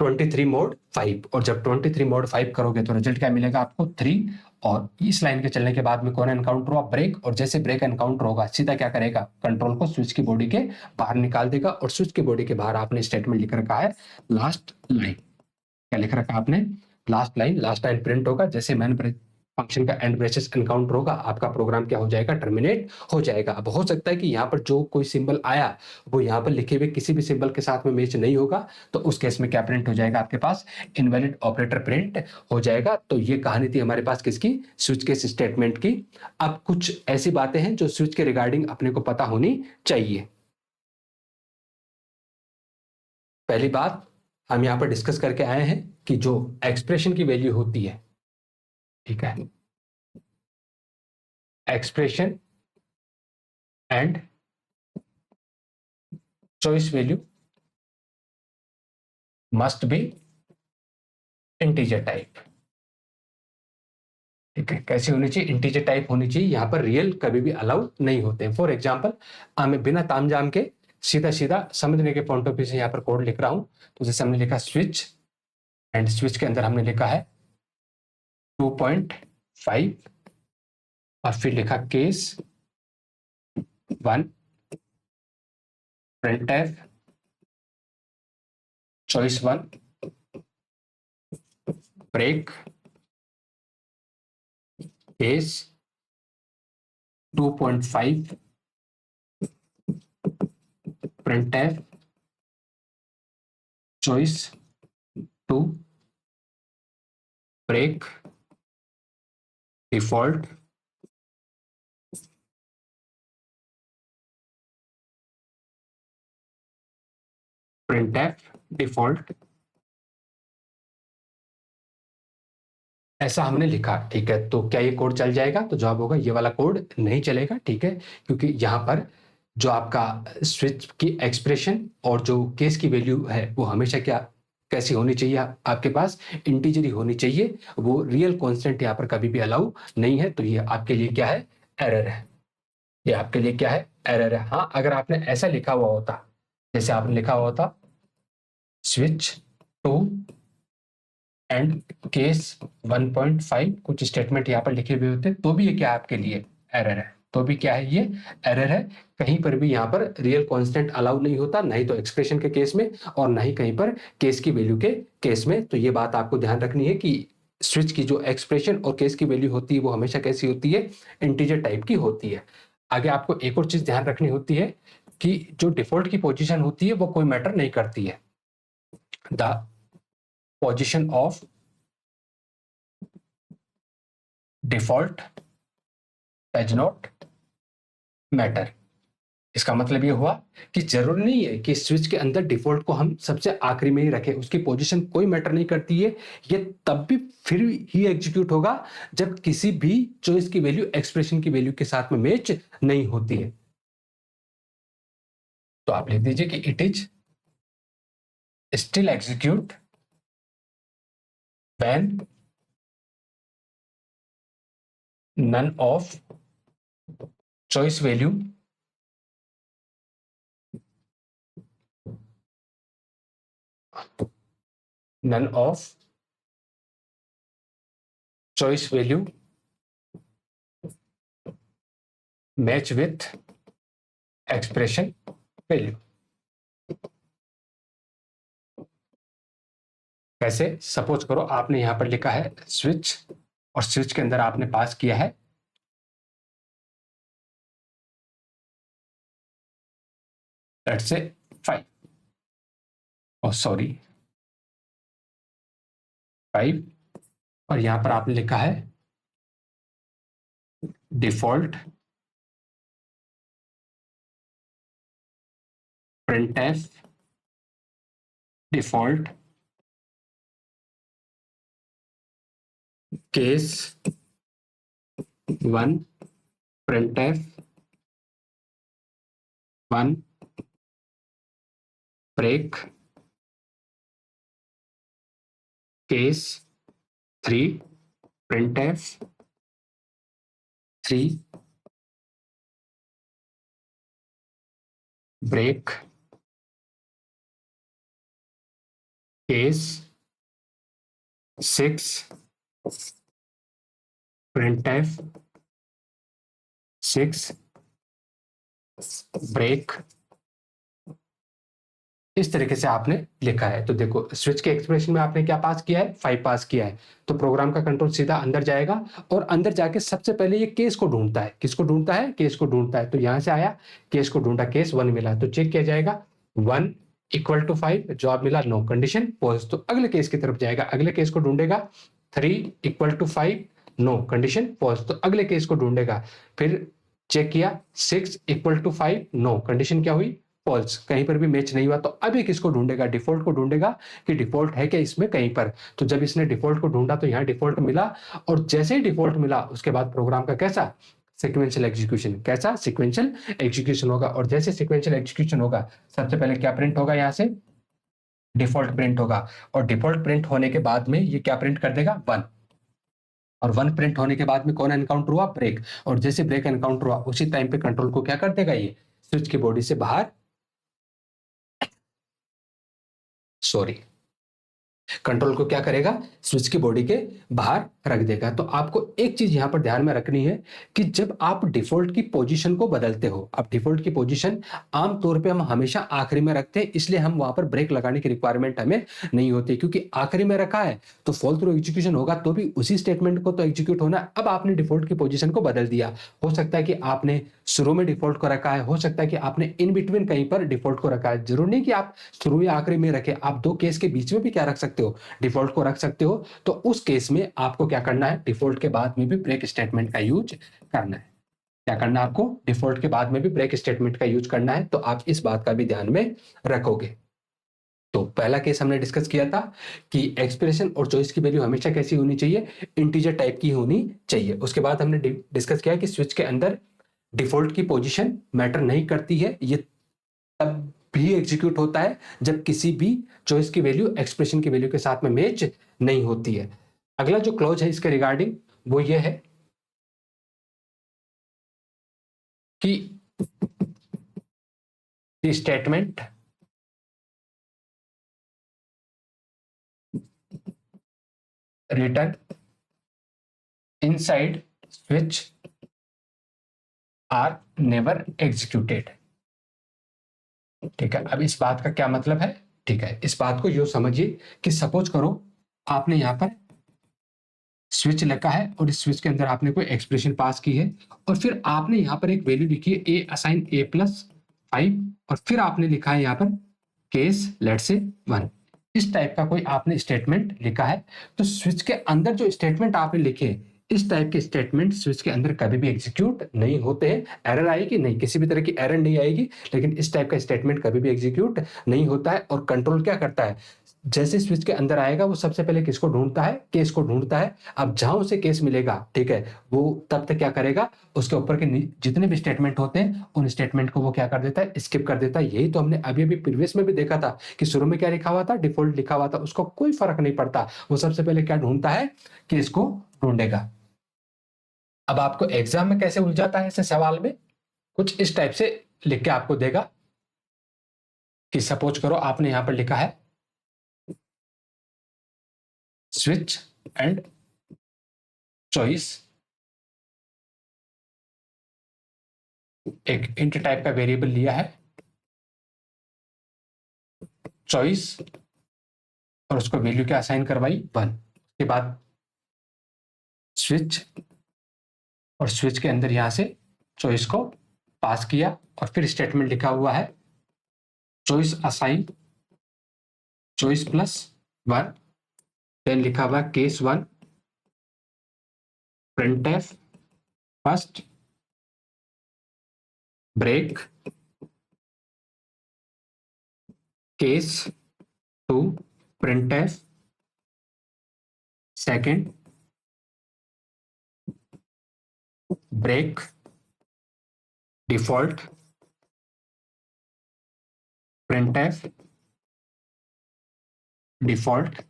23 मोड 5। और जब 23 मोड 5 करोगे तो रिजल्ट क्या मिलेगा आपको 3। और इस लाइन के चलने के बाद में कौन एनकाउंटर हुआ, ब्रेक। और जैसे ब्रेक एनकाउंटर होगा सीधा क्या करेगा, कंट्रोल को स्विच की बॉडी के बाहर निकाल देगा। और स्विच की बॉडी के बाहर आपने स्टेटमेंट लिख रखा है लास्ट लाइन। क्या लिख रखा आपने, last line. Last line print होगा जैसे मैन फंक्शन का एंड ब्रेसेस एनकाउंटर होगा, आपका प्रोग्राम क्या हो जाएगा, टर्मिनेट हो जाएगा। अब हो सकता है कि यहाँ पर जो कोई सिंबल आया वो यहाँ पर लिखे हुए किसी भी सिंबल के साथ में मैच नहीं होगा, तो उस केस में क्या प्रिंट हो जाएगा आपके पास, इनवैलिड ऑपरेटर प्रिंट हो जाएगा। तो ये कहानी थी हमारे पास किसकी, स्विच केस स्टेटमेंट की। अब कुछ ऐसी बातें हैं जो स्विच के रिगार्डिंग अपने को पता होनी चाहिए। पहली बात हम यहाँ पर डिस्कस करके आए हैं कि जो एक्सप्रेशन की वैल्यू होती है, ठीक है, expression and choice value must be integer type. ठीक है, कैसी होनी चाहिए, इंटीजर टाइप होनी चाहिए। यहाँ पर रियल कभी भी अलाउ नहीं होते हैं। फॉर एग्जाम्पल हमें बिना तामझाम के सीधा सीधा समझने के पॉइंट ऑफ व्यू से यहाँ पर कोड लिख रहा हूं, तो जैसे हमने लिखा स्विच, एंड स्विच के अंदर हमने लिखा है 2.5 और फिर लिखा case 1 printf choice 1 break case 2.5 printf choice 2 break default printf default, ऐसा हमने लिखा। ठीक है, तो क्या ये कोड चल जाएगा, तो जवाब होगा ये वाला कोड नहीं चलेगा। ठीक है, क्योंकि यहाँ पर जो आपका स्विच की एक्सप्रेशन और जो केस की वैल्यू है वो हमेशा क्या कैसी होनी चाहिए, आपके पास इंटीजर ही होनी चाहिए, वो रियल कांस्टेंट यहाँ पर कभी भी अलाउ नहीं है। तो ये आपके लिए क्या है, एरर है। ये आपके लिए क्या है, एरर है। हाँ, अगर आपने ऐसा लिखा हुआ होता, जैसे आपने लिखा हुआ होता स्विच टू एंड केस 1.5 कुछ स्टेटमेंट यहाँ पर लिखे हुए होते, तो भी ये क्या आपके लिए एरर है, तो भी क्या है, ये एरर है। कहीं पर भी यहाँ पर रियल कांस्टेंट अलाउ नहीं होता, नहीं तो एक्सप्रेशन के केस में और ना ही कहीं पर केस की वैल्यू के केस में। तो ये बात आपको ध्यान रखनी है कि स्विच की जो एक्सप्रेशन और केस की वैल्यू होती है वो हमेशा कैसी होती है, इंटीजर टाइप की होती है। आगे आपको एक और चीज ध्यान रखनी होती है कि जो डिफॉल्ट की पोजिशन होती है वो कोई मैटर नहीं करती है। The position of default does not matter. इसका मतलब ये हुआ कि जरूरी नहीं है कि स्विच के अंदर डिफॉल्ट को हम सबसे आखिरी में ही रखें, उसकी पोजीशन कोई मैटर नहीं करती है। ये तब भी फिर ही एग्जीक्यूट होगा जब किसी भी चॉइस की वैल्यू एक्सप्रेशन की वैल्यू के साथ में मैच नहीं होती है। तो आप लिख दीजिए कि it is still execute when none of choice value none of choice value match with expression value। कैसे, सपोज करो आपने यहां पर लिखा है स्विच और स्विच के अंदर आपने पास किया है लेट्स से 5, सॉरी 5, और यहां पर आपने लिखा है default printf default case 1 printf 1 break case 3 printf 3 break case 6 printf 6 break इस तरीके से आपने लिखा है। तो देखो स्विच के एक्सप्रेशन में आपने क्या पास किया है, 5 पास किया है, तो प्रोग्राम का कंट्रोल सीधा अंदर जाएगा और अंदर जाके सबसे पहले ये केस को ढूंढता है। किसको ढूंढता है? केस को ढूंढता है। तो यहां से आया, केस को ढूंढा, केस 1 मिला, तो चेक किया जाएगा 1 इक्वल टू 5, जवाब मिला नो, कंडीशन पॉज, तो अगले केस की तरफ जाएगा, अगले केस को ढूंढेगा 3 equal to 5, no, condition false, तो अगले केस को ढूंढेगा, फिर चेक किया 6 इक्वल टू 5, नो, कंडीशन क्या हुई, फॉल्स, कहीं पर भी मैच नहीं हुआ, तो अभी किसको ढूंढेगा, डिफॉल्ट को ढूंढेगा कि डिफॉल्ट है क्या इसमें कहीं पर। तो जब इसने डिफॉल्ट को ढूंढा तो यहाँ डिफॉल्ट मिला, और जैसे ही डिफॉल्ट मिला उसके बाद प्रोग्राम का कैसा सिक्वेंशियल एग्जीक्यूशन, कैसा सिक्वेंशियल एग्जीक्यूशन होगा, और जैसे सिक्वेंशियल एग्जीक्यूशन होगा सबसे पहले क्या प्रिंट होगा, यहाँ से डिफॉल्ट प्रिंट होगा, और डिफॉल्ट प्रिंट होने के बाद में ये क्या प्रिंट कर देगा, 1, और 1 प्रिंट होने के बाद में कौन एनकाउंटर हुआ, ब्रेक, और जैसे ब्रेक एनकाउंटर हुआ उसी टाइम पे कंट्रोल को क्या कर देगा, ये स्विच की बॉडी से बाहर, सॉरी, कंट्रोल को क्या करेगा, स्विच की बॉडी के बाहर रख देगा। तो आपको एक चीज यहां पर ध्यान में रखनी है कि जब आप डिफॉल्ट की पोजीशन को बदलते हो, अब डिफॉल्ट की पोजीशन आमतौर पे हम हमेशा आखिरी में रखते हैं, इसलिए हम वहां पर ब्रेक लगाने की रिक्वायरमेंट हमें नहीं होती, क्योंकि आखिरी में रखा है तो फॉल थ्रू एग्जीक्यूशन होगा, तो भी उसी स्टेटमेंट को तो एग्जीक्यूट होना। अब आपने डिफॉल्ट की पोजीशन को बदल दिया, हो सकता है कि आपने शुरू में डिफॉल्ट को रखा है, हो सकता है कि आपने इन बिटवीन कहीं पर डिफॉल्ट को रखा है, जरूर नहीं कि आप शुरू या आखिरी में रखे, आप दो केस के बीच में भी क्या रख सकते हो, डिफॉल्ट को रख सकते हो। तो उस केस में आपको क्या करना है, डिफॉल्ट के बाद में भी ब्रेक स्टेटमेंट का यूज करना है। क्या करना है आपको, डिफॉल्ट के बाद में भी ब्रेक स्टेटमेंट का यूज करना है, तो आप इस बात का भी ध्यान में रखोगे। तो पहला केस हमने डिस्कस किया था कि एक्सप्रेशन और चॉइस की वैल्यू हमेशा कैसी होनी चाहिए, इंटीजर टाइप की होनी चाहिए। उसके बाद हमने डिस्कस किया कि स्विच के अंदर डिफॉल्ट की पोजीशन मैटर नहीं करती है, ये तब भी एग्जीक्यूट होता है जब किसी भी चॉइस की वैल्यू एक्सप्रेशन की वैल्यू के साथ में मैच नहीं होती है। अगला जो क्लॉज है इसके रिगार्डिंग वो ये है कि statement return inside switch are never executed. ठीक है, अब इस बात का क्या मतलब है, ठीक है, इस बात को यूं समझिए कि सपोज करो आपने यहां पर स्विच लिखा है और इस स्विच के अंदर आपने कोई एक्सप्रेशन पास की है, और फिर आपने यहां पर एक वैल्यू लिखी है ए असाइन ए प्लस 5, और फिर आपने लिखा है यहां पर केस लेट से 1, इस टाइप का कोई आपने स्टेटमेंट लिखा है। तो स्विच के अंदर जो स्टेटमेंट आपने लिखे, इस टाइप के स्टेटमेंट स्विच के अंदर कभी भी एग्जीक्यूट नहीं होते हैं। एरर आएगी नहीं, किसी भी तरह की एरर नहीं आएगी, लेकिन इस टाइप का स्टेटमेंट कभी भी एग्जीक्यूट नहीं होता है। और कंट्रोल क्या करता है, जैसे स्विच के अंदर आएगा वो सबसे पहले किसको ढूंढता है, केस को ढूंढता है। अब जहां उसे केस मिलेगा, ठीक है, वो तब तक क्या करेगा, उसके ऊपर के जितने भी स्टेटमेंट होते हैं उन स्टेटमेंट को वो क्या कर देता है, स्किप कर देता है। यही तो हमने अभी अभी प्रीवियस में भी देखा था कि शुरू में क्या लिखा हुआ था, डिफॉल्ट लिखा हुआ था, उसको कोई फर्क नहीं पड़ता, वो सबसे पहले क्या ढूंढता है, केस को ढूंढेगा। अब आपको एग्जाम में कैसे उलझाता है ऐसे सवाल में, कुछ इस टाइप से लिख के आपको देगा कि सपोज करो आपने यहां पर लिखा है स्विच एंड चॉइस, एक इंट टाइप का वेरिएबल लिया है चॉइस, और उसको वैल्यू क्या असाइन करवाई 1, उसके बाद स्विच, और स्विच के अंदर यहां से चॉइस को पास किया, और फिर स्टेटमेंट लिखा हुआ है choice assign choice plus 1, then लिखा हुआ case 1 printf first break case 2 printf second break default printf default.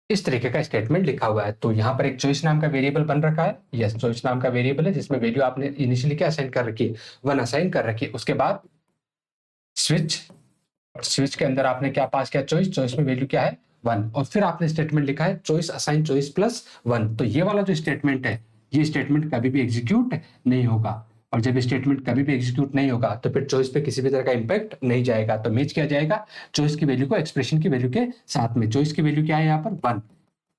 इस तरीके का स्टेटमेंट लिखा हुआ है। तो यहाँ पर एक चॉइस नाम का वेरिएबल बन रखा है, यस चॉइस नाम का वेरिएबल है जिसमें वैल्यू आपने इनिशियली क्या असाइन कर रखी है, 1 असाइन कर रखी है। उसके बाद स्विच, और स्विच के अंदर आपने क्या पास किया, चॉइस, चॉइस में वैल्यू क्या है 1, और फिर आपने स्टेटमेंट लिखा है चॉइस असाइन चॉइस प्लस 1। तो ये वाला जो स्टेटमेंट है, ये स्टेटमेंट कभी भी एग्जीक्यूट नहीं होगा। और जब स्टेटमेंट कभी भी एग्जीक्यूट नहीं होगा तो फिर चॉइस पे किसी भी तरह का इंपैक्ट नहीं जाएगा। तो मैच किया जाएगा चॉइस की वैल्यू को एक्सप्रेशन की वैल्यू के साथ में। चॉइस की वैल्यू क्या है यहाँ पर 1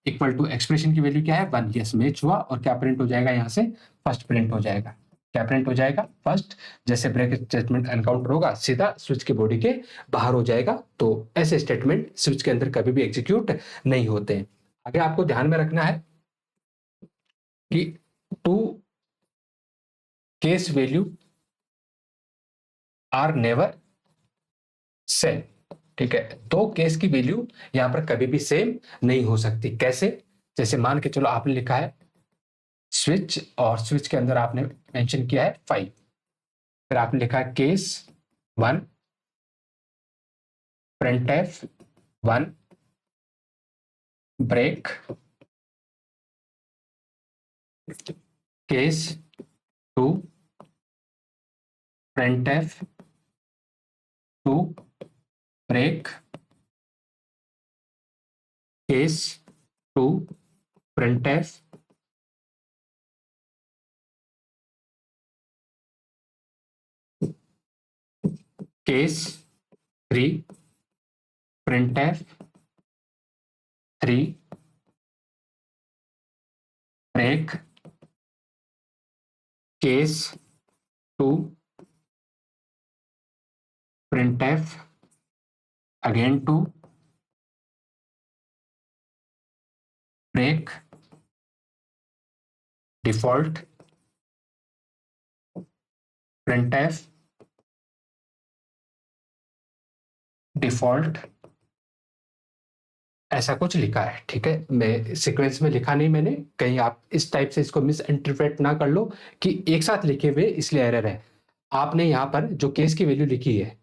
इक्वल टू एक्सप्रेशन की वैल्यू क्या है 1। यस, मैच हुआ और क्या प्रिंट हो जाएगा यहाँ से फर्स्ट प्रिंट हो जाएगा। क्या प्रिंट हो जाएगा फर्स्ट। जैसे ब्रेक स्टेटमेंट एनकाउंटर होगा सीधा स्विच की बॉडी के बाहर हो जाएगा। तो ऐसे स्टेटमेंट स्विच के अंदर कभी भी एग्जीक्यूट नहीं होते हैं। आगे आपको ध्यान में रखना है कि two case value are never same. ठीक है, दो केस की वैल्यू यहां पर कभी भी सेम नहीं हो सकती। कैसे? जैसे मान के चलो आपने लिखा है स्विच और स्विच के अंदर आपने मेंशन किया है 5, फिर आपने लिखा है case 1 printf 1 break case 2 printf 2 break case 2 printf case 3 printf 3 break case 2 printf again 2 break default printf default. ऐसा कुछ लिखा है। ठीक है, मैं सीक्वेंस में लिखा नहीं मैंने, कहीं आप इस टाइप से इसको मिस इंटरप्रेट ना कर लो कि एक साथ लिखे हुए इसलिए एरर है। आपने यहाँ पर जो केस की वैल्यू लिखी है,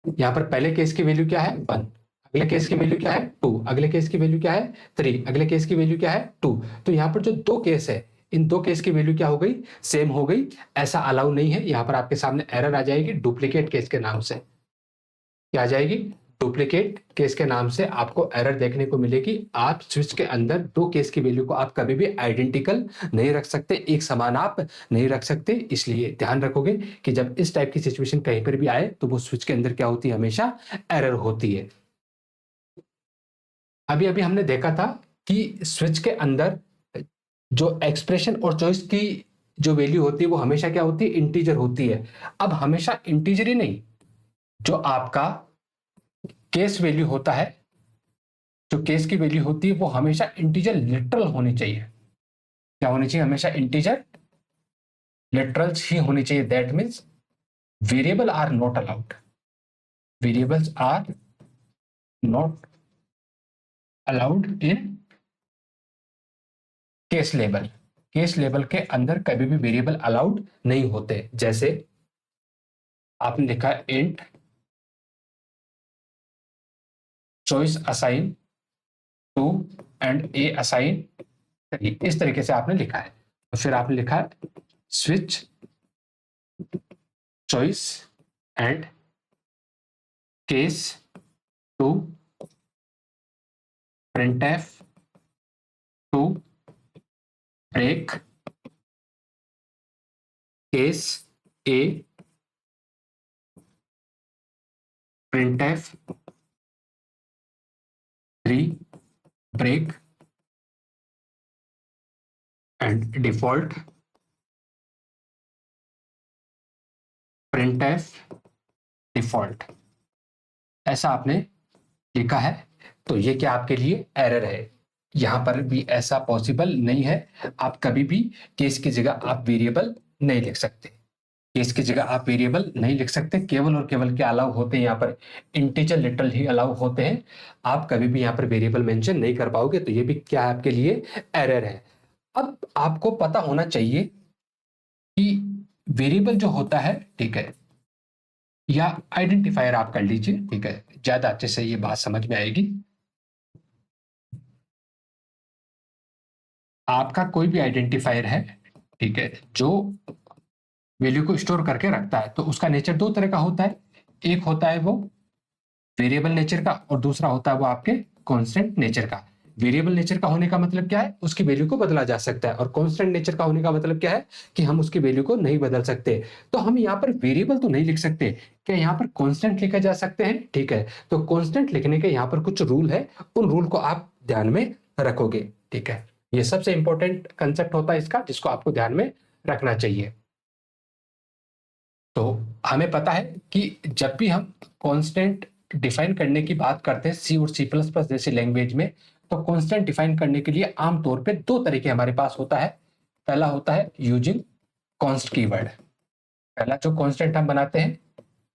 यहाँ पर पहले केस की वैल्यू क्या है 1, अगले केस की वैल्यू क्या है 2, अगले केस की वैल्यू क्या है 3, अगले केस की वैल्यू क्या है 2। तो यहाँ पर जो दो केस है, इन दो केस की वैल्यू क्या हो गई सेम हो गई। ऐसा अलाउ नहीं है। यहाँ पर आपके सामने एरर आ जाएगी डुप्लीकेट केस के नाम से। क्या आ जाएगी? डुप्लीकेट केस के नाम से आपको एरर देखने को मिलेगी। आप स्विच के अंदर दो केस की वैल्यू को आप कभी भी आइडेंटिकल नहीं रख सकते, एक समान आप नहीं रख सकते। इसलिए ध्यान रखोगे कि जब इस टाइप की सिचुएशन कहीं पर भी आए तो वो स्विच के अंदर क्या होती है, हमेशा एरर होती है। अभी अभी हमने देखा था कि स्विच के अंदर जो एक्सप्रेशन और चॉइस की जो वैल्यू होती है वो हमेशा क्या होती है, इंटीजर होती है। अब हमेशा इंटीजर ही नहीं, जो आपका केस वैल्यू होता है, जो केस की वैल्यू होती है वो हमेशा इंटीजर लिटरल होनी चाहिए। क्या होनी चाहिए? हमेशा इंटीजर लिटरल्स ही होनी चाहिए। That means variable are not allowed, variables are not allowed in case level. Case level के अंदर कभी भी वेरिएबल अलाउड नहीं होते। जैसे आपने लिखा है int choice assign two and a assign, इस तरीके से आपने लिखा है। तो फिर आपने लिखा है switch choice and case two printf two break case a printf 3 break and default printf default। ऐसा आपने लिखा है। तो ये क्या आपके लिए एरर है। यहां पर भी ऐसा पॉसिबल नहीं है। आप कभी भी केस की जगह आप वेरिएबल नहीं लिख सकते, केस की जगह आप वेरिएबल नहीं लिख सकते। केवल और केवल क्या अलाउ होते हैं यहाँ पर, इंटीजर लिटरल ही अलाउ होते हैं। आप कभी भी यहाँ पर वेरिएबल मेंशन नहीं कर पाओगे। तो ये भी क्या है आपके लिए एरर है। अब आपको पता होना चाहिए कि वेरिएबल जो होता है, ठीक है, या आइडेंटिफायर आप कर लीजिए, ठीक है, ज्यादा अच्छे से ये बात समझ में आएगी। आपका कोई भी आइडेंटिफायर है, ठीक है, जो वैल्यू को स्टोर करके रखता है, तो उसका नेचर दो तरह का होता है। एक होता है वो वेरिएबल नेचर का और दूसरा होता है वो आपके कांस्टेंट नेचर का। वेरिएबल नेचर का होने का मतलब क्या है, उसकी वैल्यू को बदला जा सकता है, और कांस्टेंट नेचर का होने का मतलब क्या है कि हम उसकी वैल्यू को नहीं बदल सकते। तो हम यहाँ पर वेरिएबल तो नहीं लिख सकते, क्या यहाँ पर कांस्टेंट लिखा जा सकते हैं? ठीक है, तो कांस्टेंट लिखने के यहाँ पर कुछ रूल है, उन रूल को आप ध्यान में रखोगे। ठीक है, ये सबसे इंपॉर्टेंट कंसेप्ट होता है इसका, जिसको आपको ध्यान में रखना चाहिए। तो हमें पता है कि जब भी हम कांस्टेंट डिफाइन करने की बात करते हैं सी और सी प्लस प्लस जैसी लैंग्वेज में, तो कांस्टेंट डिफाइन करने के लिए आमतौर पे दो तरीके हमारे पास होता है। पहला होता है यूजिंग कॉन्स्ट कीवर्ड। पहला जो कांस्टेंट हम बनाते हैं,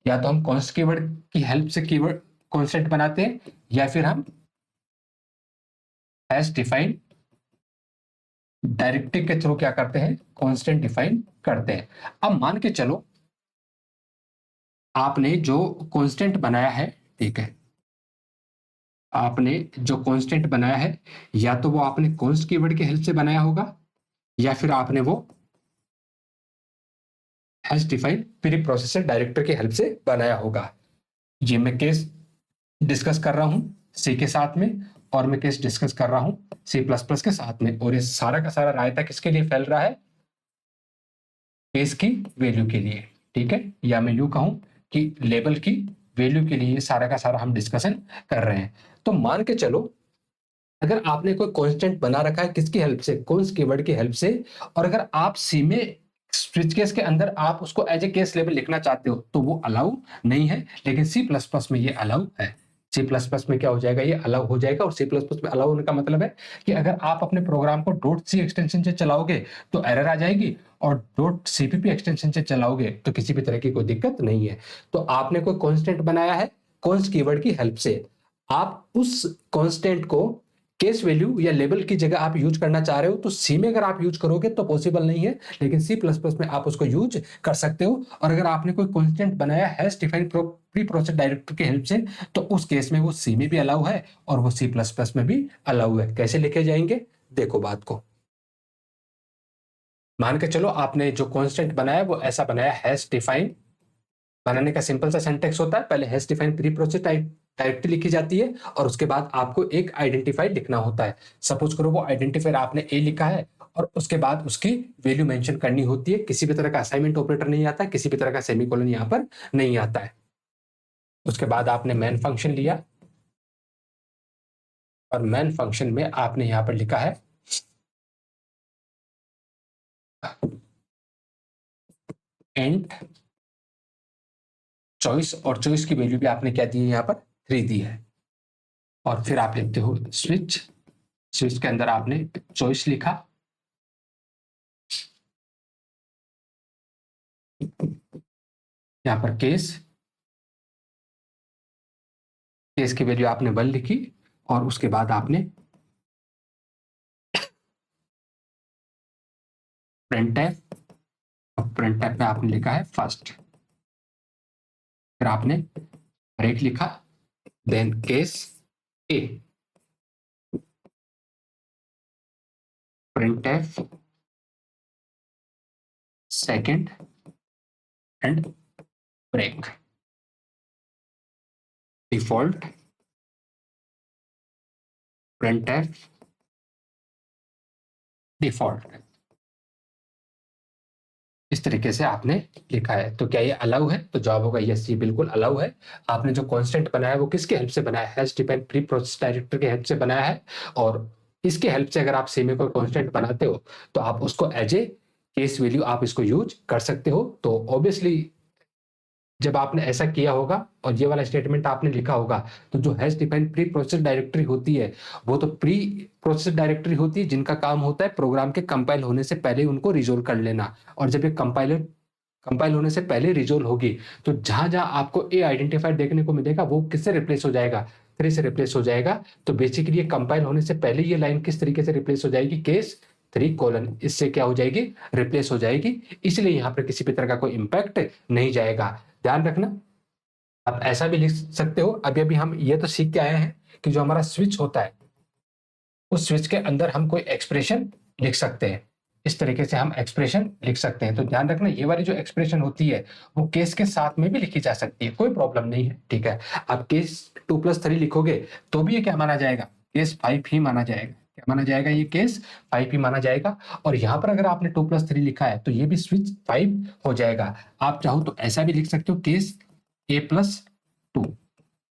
या तो हम कॉन्स्ट कीवर्ड की हेल्प से कीवर्ड कांस्टेंट बनाते हैं, या फिर हम हैश डिफाइन डायरेक्टिव के थ्रू क्या करते हैं, कांस्टेंट डिफाइन करते हैं। अब मान के चलो आपने जो कांस्टेंट बनाया है, ठीक है, आपने जो कांस्टेंट बनाया है, या तो वो आपने कॉन्स्ट कीवर्ड की हेल्प से बनाया होगा, या फिर आपने वो hash define pre processor director की हेल्प से बनाया होगा। ये मैं केस डिस्कस कर रहा हूं सी के साथ में, और मैं केस डिस्कस कर रहा हूं सी प्लस प्लस के साथ में, और ये सारा का सारा रायता किसके लिए फैल रहा है, केस की वैल्यू के लिए। ठीक है, या मैं यूं कहूं कि लेबल की वैल्यू के लिए सारा का सारा हम डिस्कशन कर रहे हैं। तो मान के चलो अगर आपने कोई कांस्टेंट बना रखा है किसकी हेल्प से, कॉन्स्ट कीवर्ड की हेल्प से, और अगर आप सी में स्विच केस के अंदर आप उसको एज ए केस लेबल लिखना चाहते हो तो वो अलाउ नहीं है, लेकिन सी प्लस प्लस में ये अलाउ है। सी प्लस प्लस में क्या हो जाएगा, ये अलाउ हो जाएगा। और सी प्लस प्लस में अलाउ होने का मतलब है कि अगर आप अपने programme co dot C extension से चलाओगे तो एरर आ जाएगी, और डॉट सीपीपी एक्सटेंशन से चलाओगे तो किसी भी तरह की कोई दिक्कत नहीं है। तो आपने कोई कांस्टेंट बनाया है कॉन्स्ट कीवर्ड की हेल्प से, आप उस कांस्टेंट को केस वैल्यू या लेबल की जगह आप यूज करना चाह रहे हो, तो सी में अगर आप यूज करोगे तो पॉसिबल नहीं है, लेकिन सी प्लस प्लस में आप उसको यूज कर सकते हो। और अगर आपने कोई कांस्टेंट बनाया hash define pre process director की हेल्प से, तो उस केस में वो सी में भी अलाउ है और वो सी प्लस प्लस में भी अलाउ है। कैसे लिखे जाएंगे, देखो बात को। मान के चलो आपने जो कांस्टेंट बनाया वो ऐसा बनाया, हैश डिफाइन, बनाने का सिंपल सा सिंटेक्स होता है, पहले hash define pre process directory लिखी जाती है, और उसके बाद आपको एक आइडेंटिफायर लिखना होता है। सपोज करो वो आइडेंटिफायर आपने ए लिखा है, और उसके बाद उसकी वैल्यू मेंशन करनी होती है। किसी भी तरह का असाइनमेंट ऑपरेटर नहीं आता है, किसी भी तरह का सेमीकोलन यहाँ पर नहीं आता है। उसके बाद आपने मेन फंक्शन लिया, और मेन फंक्शन में आपने यहाँ पर लिखा है एंड चॉइस, और चॉइस की वैल्यू भी आपने क्या दी है, यहाँ पर 3 दी है। और फिर आप लिखते हो स्विच, स्विच के अंदर आपने चॉइस लिखा, यहाँ पर केस, केस की वैल्यू आपने 1 लिखी, और उसके बाद आपने प्रिंटफ, और प्रिंटफ में आपने लिखा है फर्स्ट, फिर आपने ब्रेक लिखा, then case a, printf second and break, default printf default. इस तरीके से आपने लिखा है। तो क्या ये अलाउ है, तो जवाब होगा यस, ये बिल्कुल अलाउ है। आपने जो कांस्टेंट बनाया है वो किसके हेल्प से बनाया है, hash define pre process director के हेल्प से बनाया है, और इसके हेल्प से अगर आप सी में कोई कांस्टेंट बनाते हो तो आप उसको एज ए केस वैल्यू आप इसको यूज कर सकते हो। तो ऑब्वियसली जब आपने ऐसा किया होगा और ये वाला स्टेटमेंट आपने लिखा होगा, तो जो hash define pre process directory होती है वो तो प्री प्रोसेस डायरेक्टरी होती है, जिनका काम होता है प्रोग्राम के कंपाइल होने से पहले उनको रिजोल्व कर लेना। और जब ये कंपाइल होने से पहले रिजोल्व होगी, तो जहां जहां आपको ए आइडेंटिफायर देखने को मिलेगा वो किससे रिप्लेस हो जाएगा, 3 से रिप्लेस हो जाएगा। तो बेसिकली ये कंपाइल होने से पहले ये लाइन किस तरीके से रिप्लेस हो जाएगी, केस 3 कोलन, इससे क्या हो जाएगी, रिप्लेस हो जाएगी। इसलिए यहाँ पर किसी भी तरह का कोई इंपैक्ट नहीं जाएगा, ध्यान रखना। आप ऐसा भी लिख सकते हो, अभी अभी हम ये तो सीख के आए हैं कि जो हमारा स्विच होता है उस स्विच के अंदर हम कोई एक्सप्रेशन लिख सकते हैं। इस तरीके से हम एक्सप्रेशन लिख सकते हैं। तो ध्यान रखना, ये वाली जो एक्सप्रेशन होती है वो केस के साथ में भी लिखी जा सकती है, कोई प्रॉब्लम नहीं है। ठीक है, आप केस 2+3 लिखोगे तो भी ये क्या माना जाएगा, केस 5 ही माना जाएगा। क्या माना जाएगा? ये केस 5 ही माना जाएगा। और यहाँ पर अगर आपने 2+3 लिखा है तो ये भी स्विच 5 हो जाएगा। आप चाहो तो ऐसा भी लिख सकते हो, केस A+2,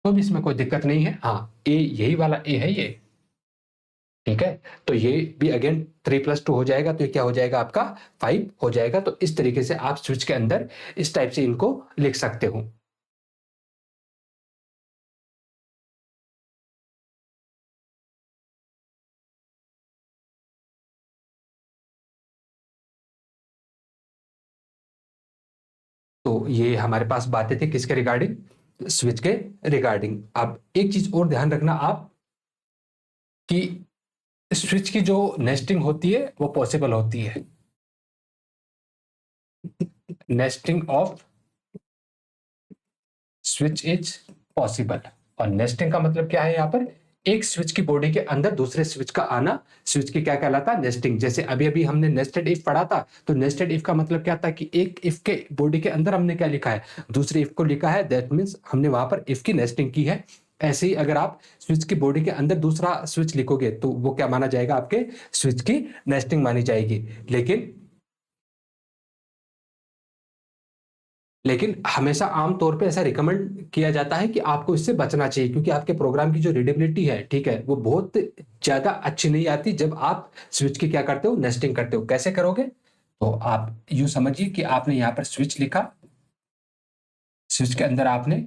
तो भी इसमें कोई दिक्कत नहीं है। हाँ, ए यही वाला ए है ये, ठीक है। तो ये भी अगेन 3+2 हो जाएगा, तो ये क्या हो जाएगा आपका 5 हो जाएगा। तो इस तरीके से आप स्विच के अंदर इस टाइप से इनको लिख सकते हो। तो ये हमारे पास बातें थी किसके रिगार्डिंग? स्विच के रिगार्डिंग। अब एक चीज और ध्यान रखना आप कि स्विच की जो नेस्टिंग होती है वो पॉसिबल होती है। Nesting off switch is possible. और नेस्टिंग का मतलब क्या है? यहाँ पर एक स्विच की बॉडी के अंदर दूसरे स्विच का आना, स्विच की क्या कहलाता है? नेस्टिंग। जैसे अभी अभी हमने नेस्टेड इफ पढ़ा था, तो नेस्टेड इफ का मतलब क्या था कि एक इफ के बॉडी के अंदर हमने क्या लिखा है? दूसरे इफ को लिखा है, दैट मीन्स हमने वहां पर इफ की नेस्टिंग की है। ऐसे ही अगर आप स्विच की बॉडी के अंदर दूसरा स्विच लिखोगे तो वो क्या माना जाएगा? आपके स्विच की नेस्टिंग मानी जाएगी। लेकिन हमेशा आमतौर पे ऐसा रिकमेंड किया जाता है कि आपको इससे बचना चाहिए, क्योंकि आपके प्रोग्राम की जो रीडेबिलिटी है, ठीक है, वो बहुत ज्यादा अच्छी नहीं आती जब आप स्विच की क्या करते हो? नेस्टिंग करते हो। कैसे करोगे? तो आप यूं समझिए कि आपने यहां पर स्विच लिखा, स्विच के अंदर आपने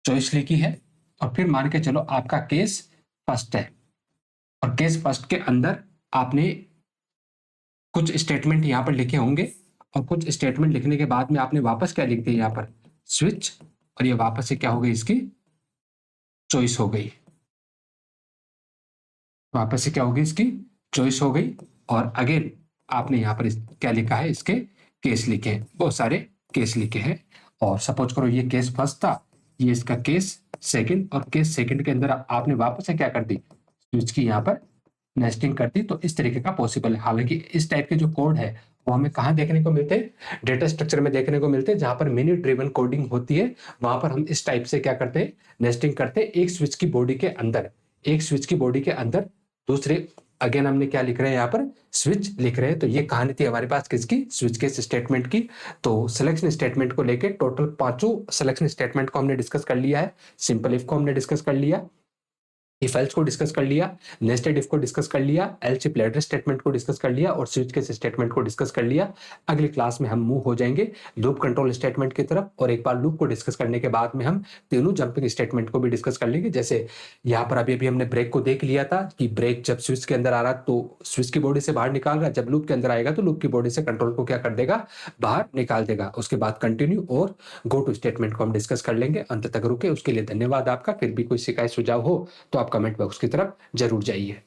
चॉइस लिखी है, और फिर मान के चलो आपका केस फर्स्ट है, और केस फर्स्ट के अंदर आपने कुछ स्टेटमेंट यहां पर लिखे होंगे, और कुछ स्टेटमेंट लिखने के बाद में आपने वापस क्या लिख दिया? यहाँ पर स्विच, और ये वापस से क्या हो गई? इसकी चॉइस हो गई। वापस से क्या हो गई? इसकी चॉइस हो गई। और अगेन आपने यहाँ पर क्या लिखा है? इसके केस लिखे हैं, बहुत सारे केस लिखे हैं। और सपोज करो ये केस फर्स्ट था, ये इसका केस सेकंड, और केस सेकंड के अंदर आपने वापस से क्या कर दी? स्विच की यहाँ पर नेस्टिंग कर दी। तो इस तरीके का पॉसिबल है। हालांकि इस टाइप के जो कोड है वो हमें कहाँ देखने को मिलते हैं? डेटा स्ट्रक्चर में देखने को मिलते हैं, जहां पर मिनी ड्रिवन कोडिंग होती है। वहां पर हम इस टाइप से क्या करते हैं? नेस्टिंग करते हैं एक स्विच की बॉडी के अंदर, एक स्विच की बॉडी के अंदर दूसरे। अगेन हमने क्या लिख रहे हैं? यहाँ पर स्विच लिख रहे हैं। तो ये कहानी थी हमारे पास किसकी? स्विच के स्टेटमेंट की। तो सिलेक्शन स्टेटमेंट को लेके टोटल 5 सिलेक्शन स्टेटमेंट को हमने डिस्कस कर लिया है। सिंपल इफ को हमने डिस्कस कर लिया, इफ एल्स को डिस्कस कर लिया, नेस्टेड इफ को डिस्कस कर लिया, एल्स इफ लेटर स्टेटमेंट को डिस्कस कर लिया, और स्विच केस स्टेटमेंट को डिस्कस कर लिया। अगली क्लास में हम मूव हो जाएंगे लूप कंट्रोल स्टेटमेंट की तरफ, और एक बार लूप को डिस्कस करने के बाद में हम तीनों जंपिंग स्टेटमेंट को भी डिस्कस कर लेंगे। जैसे यहाँ पर अभी अभी हमने ब्रेक को देख लिया था कि ब्रेक जब स्विच के अंदर आ रहा तो स्विच की बॉडी से बाहर निकाल रहा, जब लूप के अंदर आएगा तो लूप की बॉडी से कंट्रोल को क्या कर देगा? बाहर निकाल देगा। उसके बाद कंटिन्यू और गो टू स्टेटमेंट को हम डिस्कस कर लेंगे। अंत तक रुके, उसके लिए धन्यवाद आपका। फिर भी कोई शिकायत सुझाव हो तो आप कमेंट बॉक्स की तरफ जरूर जाइए।